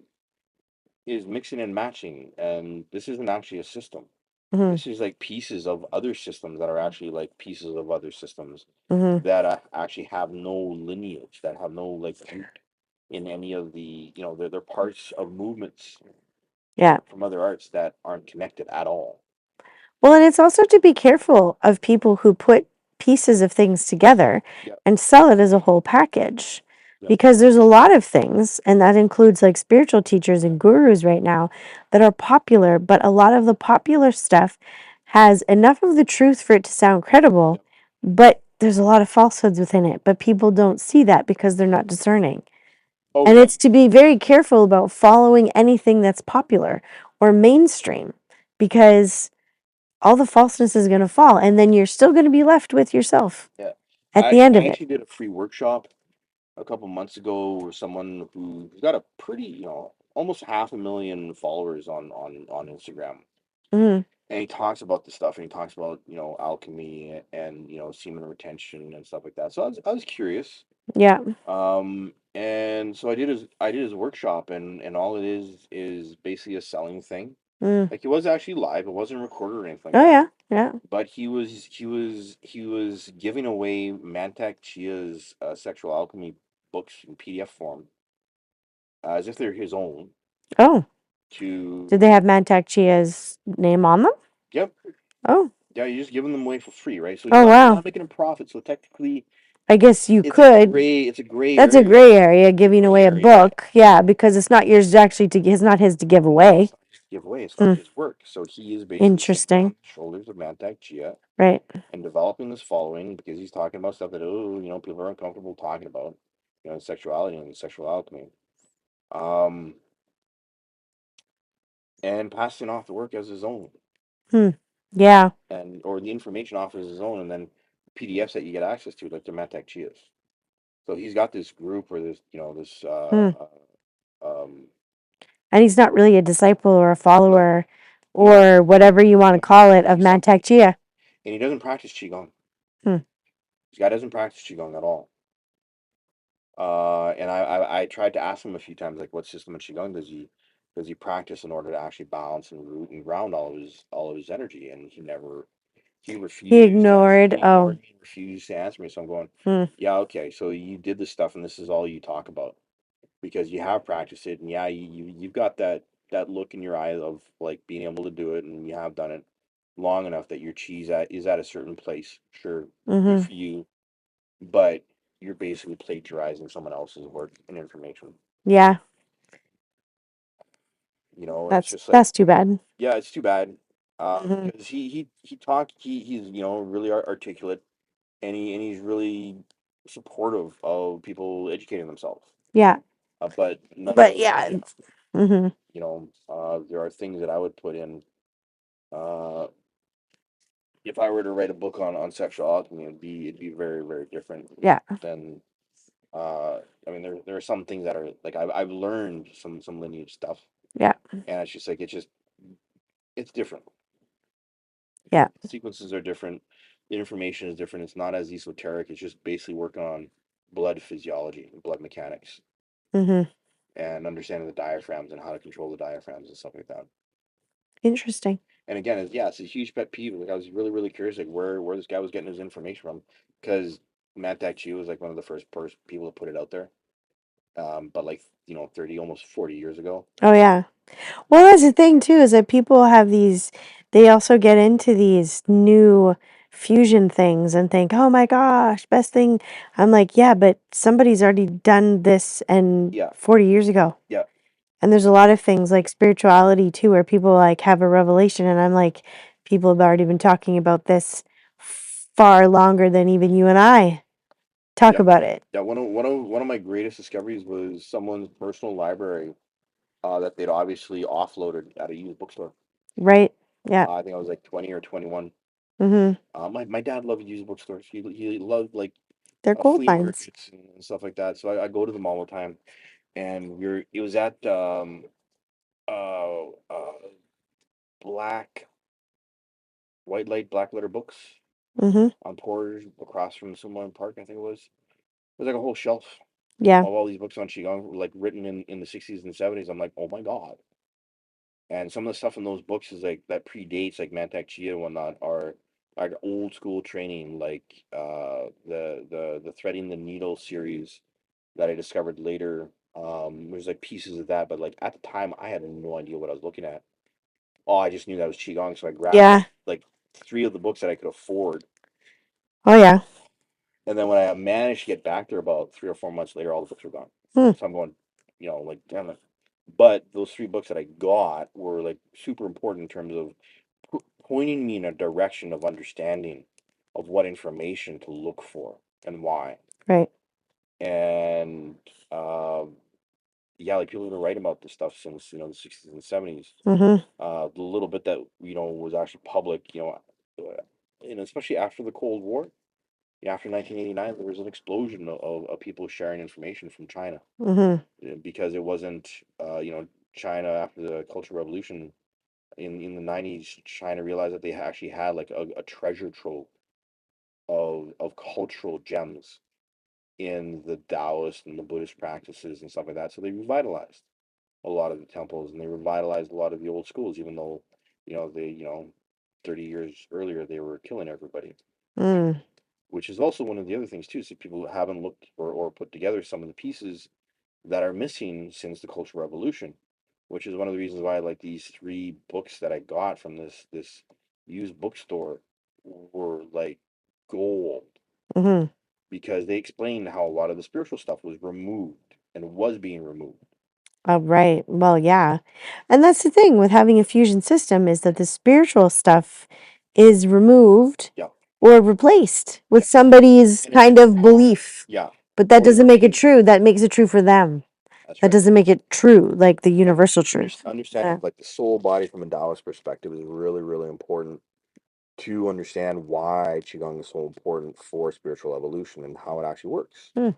is mixing and matching, and this isn't actually a system. Mm-hmm. This is like pieces of other systems that are actually like pieces of other systems Mm-hmm. that actually have no lineage, that have no like root in any of the, they're parts of movements Yeah. from other arts that aren't connected at all. Well, and it's also to be careful of people who put pieces of things together Yep, and sell it as a whole package. yep. Because there's a lot of things, and that includes like spiritual teachers and gurus right now that are popular, but a lot of the popular stuff has enough of the truth for it to sound credible, Yep. but there's a lot of falsehoods within it. But people don't see that because they're not discerning. Oh And yeah. it's to be very careful about following anything that's popular or mainstream because all the falseness is going to fall and then you're still going to be left with yourself Yeah. at the end I of it. actually did a free workshop a couple months ago with someone who's got a pretty, almost 500,000 followers on Instagram. Mm, And he talks about the stuff, and he talks about, alchemy and, semen retention and stuff like that. So I was curious. yeah. And so I did his workshop, and all it is basically a selling thing. Mm. Like it was actually live, it wasn't recorded or anything like Oh that. yeah. Yeah. But he was giving away Mantak Chia's sexual alchemy books in PDF form, as if they're his own. Oh, did they To have Mantak Chia's name on them? Yep, Oh. yeah, you're just giving them away for free, right? So Oh you're wow. not making a profit. So technically, I guess you it's a could. gray That's a area. gray area It's a giving gray away a area. book. Yeah, because it's not yours actually to it's not his to give No, away. it's not his giveaway. It's not Mm, his work. So he is basically standing interesting. on the shoulders of Mantak Chia Right. and developing this following because he's talking about stuff that people are uncomfortable talking about, sexuality and sexual alchemy, um, and passing off the work as his own, Hmm. Yeah. and or the information off as his own, and then PDFs that you get access to, like the Mantak Chias. So he's got this group or this, this, Hmm. um, And he's not really a disciple or a no, follower no, or whatever you want to call it of he's something, Mantak Chia. and he doesn't practice qigong. Hmm. This guy doesn't practice qigong at all. And I tried to ask him a few times, like, what system of Qigong does he practice in order to actually balance and root and ground all of his energy? And he He refused to answer. ignored. He Oh, ignored me and refused to answer me. So I'm going, hmm, yeah, okay. So you did this stuff, and this is all you talk about because you have practiced it, and yeah, you've got that look in your eye of like being able to do it, and you have done it long enough that your cheese is at a certain place. Sure, good mm-hmm. for you, but you're basically plagiarizing someone else's work and information. Yeah, You know, and it's that's just like, that's too bad. yeah, it's too bad. Hmm. Because he's really articulate, and he's really supportive of people educating themselves. Yeah, But none of but those yeah. things, Hmm. there are things that I would put in. Uh, if I were to write a book on sexual alchemy, it'd be very very different Yeah, than. Uh, I mean, there are some things that are like I've learned some lineage stuff, yeah, and it's just like it's different. yeah. The sequences are different. The information is different. It's not as esoteric. It's just basically working on blood physiology, blood mechanics, Hmm. and understanding the diaphragms and how to control the diaphragms and stuff like that. Interesting. And again, it's a huge pet peeve. Like I was really, really curious, like where this guy was getting his information from, because Matt Chi was like one of the first people to put it out there. But like 30, almost 40 years ago. Oh yeah. Well, that's the thing too, is that people have these, they also get into these new fusion things and think, oh my gosh, best thing. I'm like, yeah, but somebody's already done this and Yeah, 40 years ago. yeah, And there's a lot of things like spirituality too, where people like have a revelation. And I'm like, people have already been talking about this far longer than even you and I talk yeah, about it. yeah. One of my greatest discoveries was someone's personal library that they'd obviously offloaded at a used bookstore. Right? Yeah. I think I was like 20 or 21. Mm-hmm. My dad loved used bookstores. He loved like They're gold flea mines. markets and stuff like that. So I go to them all the time. And it was at uh, uh, Black White Light Black Letter Books Mm-hmm. on Portage across from Summerlin Park, I think it was. It was like a whole shelf Yeah. of all these books on Qigong, like written in the 60s and 70s. I'm like, oh my God. And some of the stuff in those books is like that predates like Mantak Chia and whatnot are like old school training, like the Threading the Needle series that I discovered later. There's like pieces of that, but like at the time I had no idea what I was looking at. Oh, I just knew that was Qigong, so I grabbed Yeah. like three of the books that I could afford. Oh yeah. And then when I managed to get back there about 3 or 4 months later, all the books were gone. Hmm. So I'm going, like, damn it. But those three books that I got were like super important in terms of pointing me in a direction of understanding of what information to look for and why. Right. And yeah, like people have been writing about this stuff since the 60s and 70s. Mm-hmm. The little bit that was actually public, and especially after the Cold War, yeah, after 1989, there was an explosion of people sharing information from China Mm-hmm. because it wasn't, China after the Cultural Revolution in the 90s. China realized that they actually had like a treasure trove of cultural gems in the Taoist and the Buddhist practices and stuff like that. So they revitalized a lot of the temples and they revitalized a lot of the old schools, even though, they, 30 years earlier, they were killing everybody, Mm. which is also one of the other things too. So people haven't looked or put together some of the pieces that are missing since the Cultural Revolution, which is one of the reasons why like these three books that I got from this used bookstore were like gold Mm-hmm. because they explained how a lot of the spiritual stuff was removed and was being removed. Oh, right. Well, yeah. And that's the thing with having a fusion system is that the spiritual stuff is removed Yeah, or replaced with yeah, somebody's and kind of belief. yeah. But that Oh yeah, doesn't make it true. That makes it true for them. that's That right. doesn't make it true, like the And universal truth. understanding Yeah. like the soul body from a Taoist perspective is really, really important to understand why Qigong is so important for spiritual evolution and how it actually works Mm.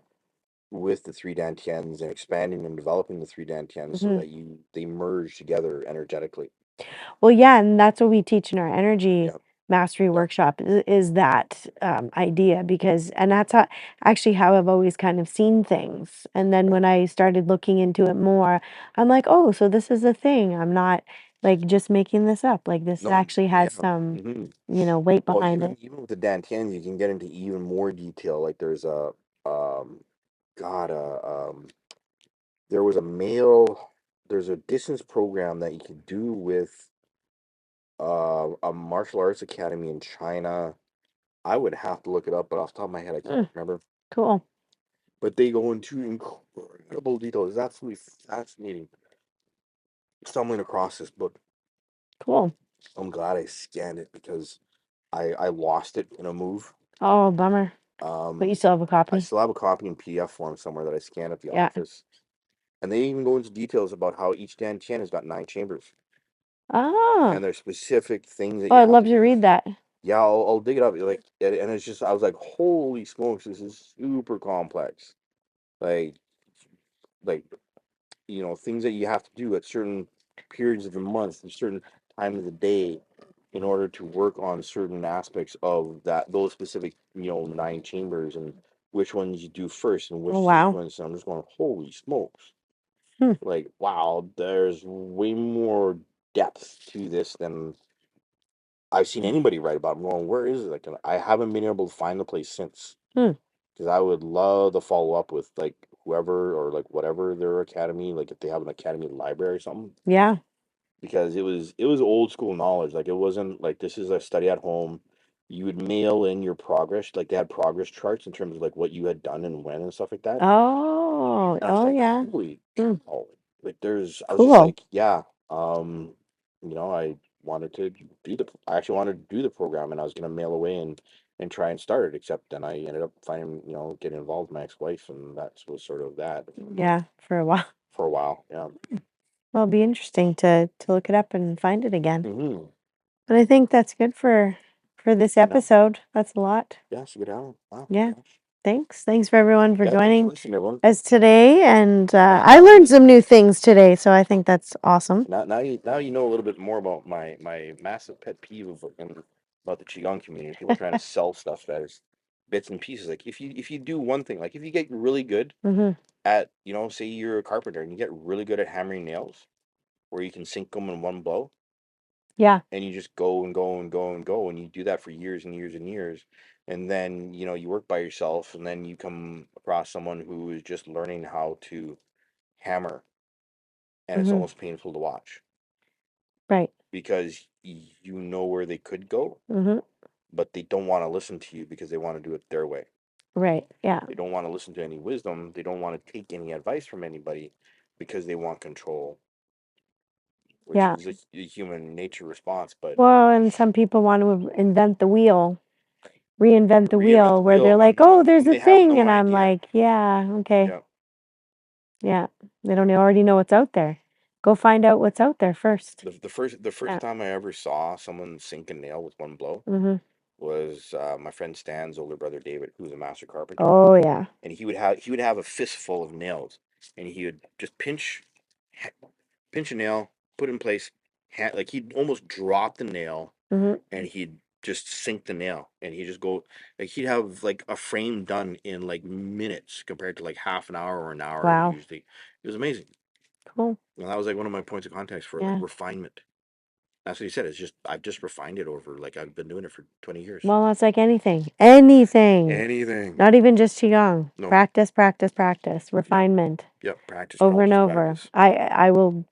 with the three dantians and expanding and developing the three dantians so Hmm. that they merge together energetically. Well, yeah, and that's what we teach in our energy Yeah. mastery workshop is that idea, because and that's actually how I've always kind of seen things. And then when I started looking into it more, I'm like, oh, so this is a thing. I'm not like just making this up. Like this No, actually yeah. has some, Hmm. weight Well, behind it. even with the Dantians, you can get into even more detail. Like there's a God there was a male. There's a distance program that you can do with a martial arts academy in China. I would have to look it up, but off the top of my head, I can't Mm, remember. cool. But they go into incredible detail. It's absolutely fascinating stumbling across this book. Cool. I'm glad I scanned it because I lost it in a move. Oh, bummer. But you still have a I copy? still have a copy in PDF form somewhere that I scanned at the Yeah. office. And they even go into details about how each Dantian has got 9 chambers. Oh, And there's specific things that oh, you I'd have love to to do. read that. Yeah, I'll dig it up. Like, and it's just, I was like, holy smokes, this is super complex. Like, like, things that you have to do at certain periods of the month and certain times of the day in order to work on certain aspects of those specific, 9 chambers, and which ones you do first and Oh, which wow. sequence. And I'm just going, holy smokes. Hmm. Like, wow, there's way more depth to this than I've seen anybody write about. I'm going, where is it? Like, I haven't been able to find the place since. Hmm. Because I would love to follow up with like whoever or like whatever their academy, like if they have an academy library or something. Yeah. Because it was old school knowledge. Like it wasn't like this is a study at home. You would mail in your progress, like they had progress charts in terms of like what you had done and when and stuff like that. Oh, And I was oh like, yeah. holy Hmm. cow. Like I was just Cool. like, yeah. I I actually wanted to do the program, and I was gonna mail away and try and start it, except then I ended up finding, getting involved with my ex-wife, and that was sort of that Yeah, for a while. for a while. Yeah. Well, it'll be interesting to look it up and find it again. Mm-hmm. But I think that's good for this No. episode. That's a lot. Yeah, so good hour. Wow. Yeah. Gosh. Thanks. Thanks for everyone for Yeah, thanks for joining listening, everyone. us today. And I learned some new things today, so I think that's awesome. Now you know a little bit more about my massive pet peeve about the Qigong community. People trying to sell stuff that is bits and pieces. Like if you do one thing, like if you get really good Hmm. at, say you're a carpenter and you get really good at hammering nails, where you can sink them in one blow, Yeah. and you just go and go and go and go, and you do that for years and years and years, and then you work by yourself, and then you come across someone who is just learning how to hammer, and it's Hmm. almost painful to watch Right. because you know where they could go, Hmm. but they don't want to listen to you because they want to do it their way. Right. Yeah. They don't want to listen to any wisdom. They don't want to take any advice from anybody because they want control, which Yeah. is a human nature response. But Well, and some people want to invent the wheel, reinvent the reinvent wheel, the where they're wheel like, oh, there's when a they have thing. no And I'm idea. like, yeah, okay. Yeah. Yeah. They don't already know what's out there. Go find out what's out there first. The first Yeah. time I ever saw someone sink a nail with one blow Hmm. was my friend Stan's older brother David, who's a master carpenter, Oh, yeah. and he would have a fistful of nails, and he would just pinch a nail, put it in place, like he'd almost drop the nail, Hmm. and he'd just sink the nail, and he'd just go, like he'd have like a frame done in like minutes compared to like half an hour or an hour Wow. usually. It was amazing. Cool. And that was like one of my points of context for like Yeah. refinement. That's what he said. It's just I've just refined it over, like I've been doing it for 20 years. Well, that's like anything. Anything. Anything. Not even just Qigong. No. Practice, practice, practice. Refinement. Yep. Practice, Over and practice, over. practice. I will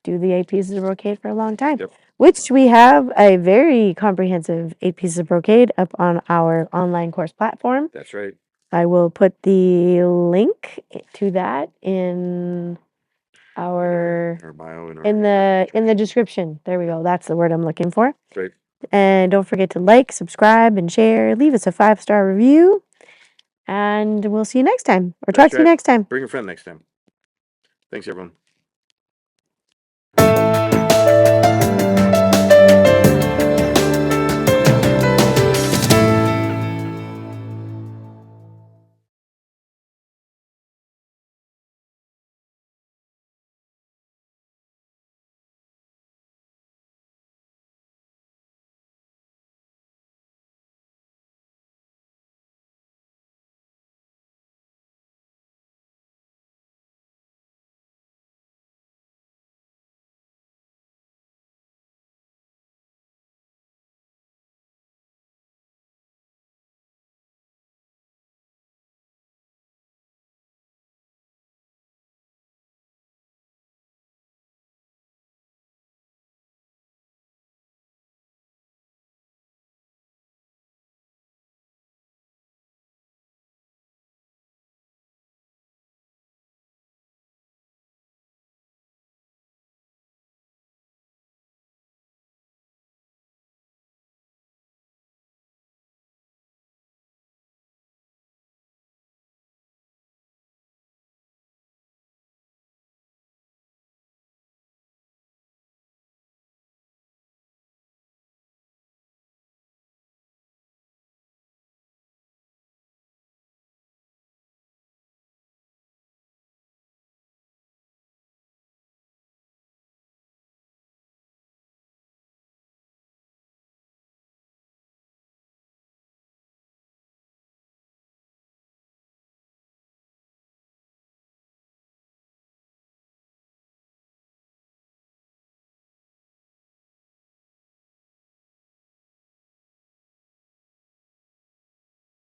do the 8 pieces of brocade for a long time, Yep. which we have a very comprehensive 8 pieces of brocade up on our online course platform. That's right. I will put the link to that in our Our bio and in the description. There we go. That's the word I'm looking for. Right. And don't forget to like, subscribe, and share. Leave us a 5-star review. And we'll see you next time. Or talk That's to you right. next time. Bring a friend next time. Thanks, everyone.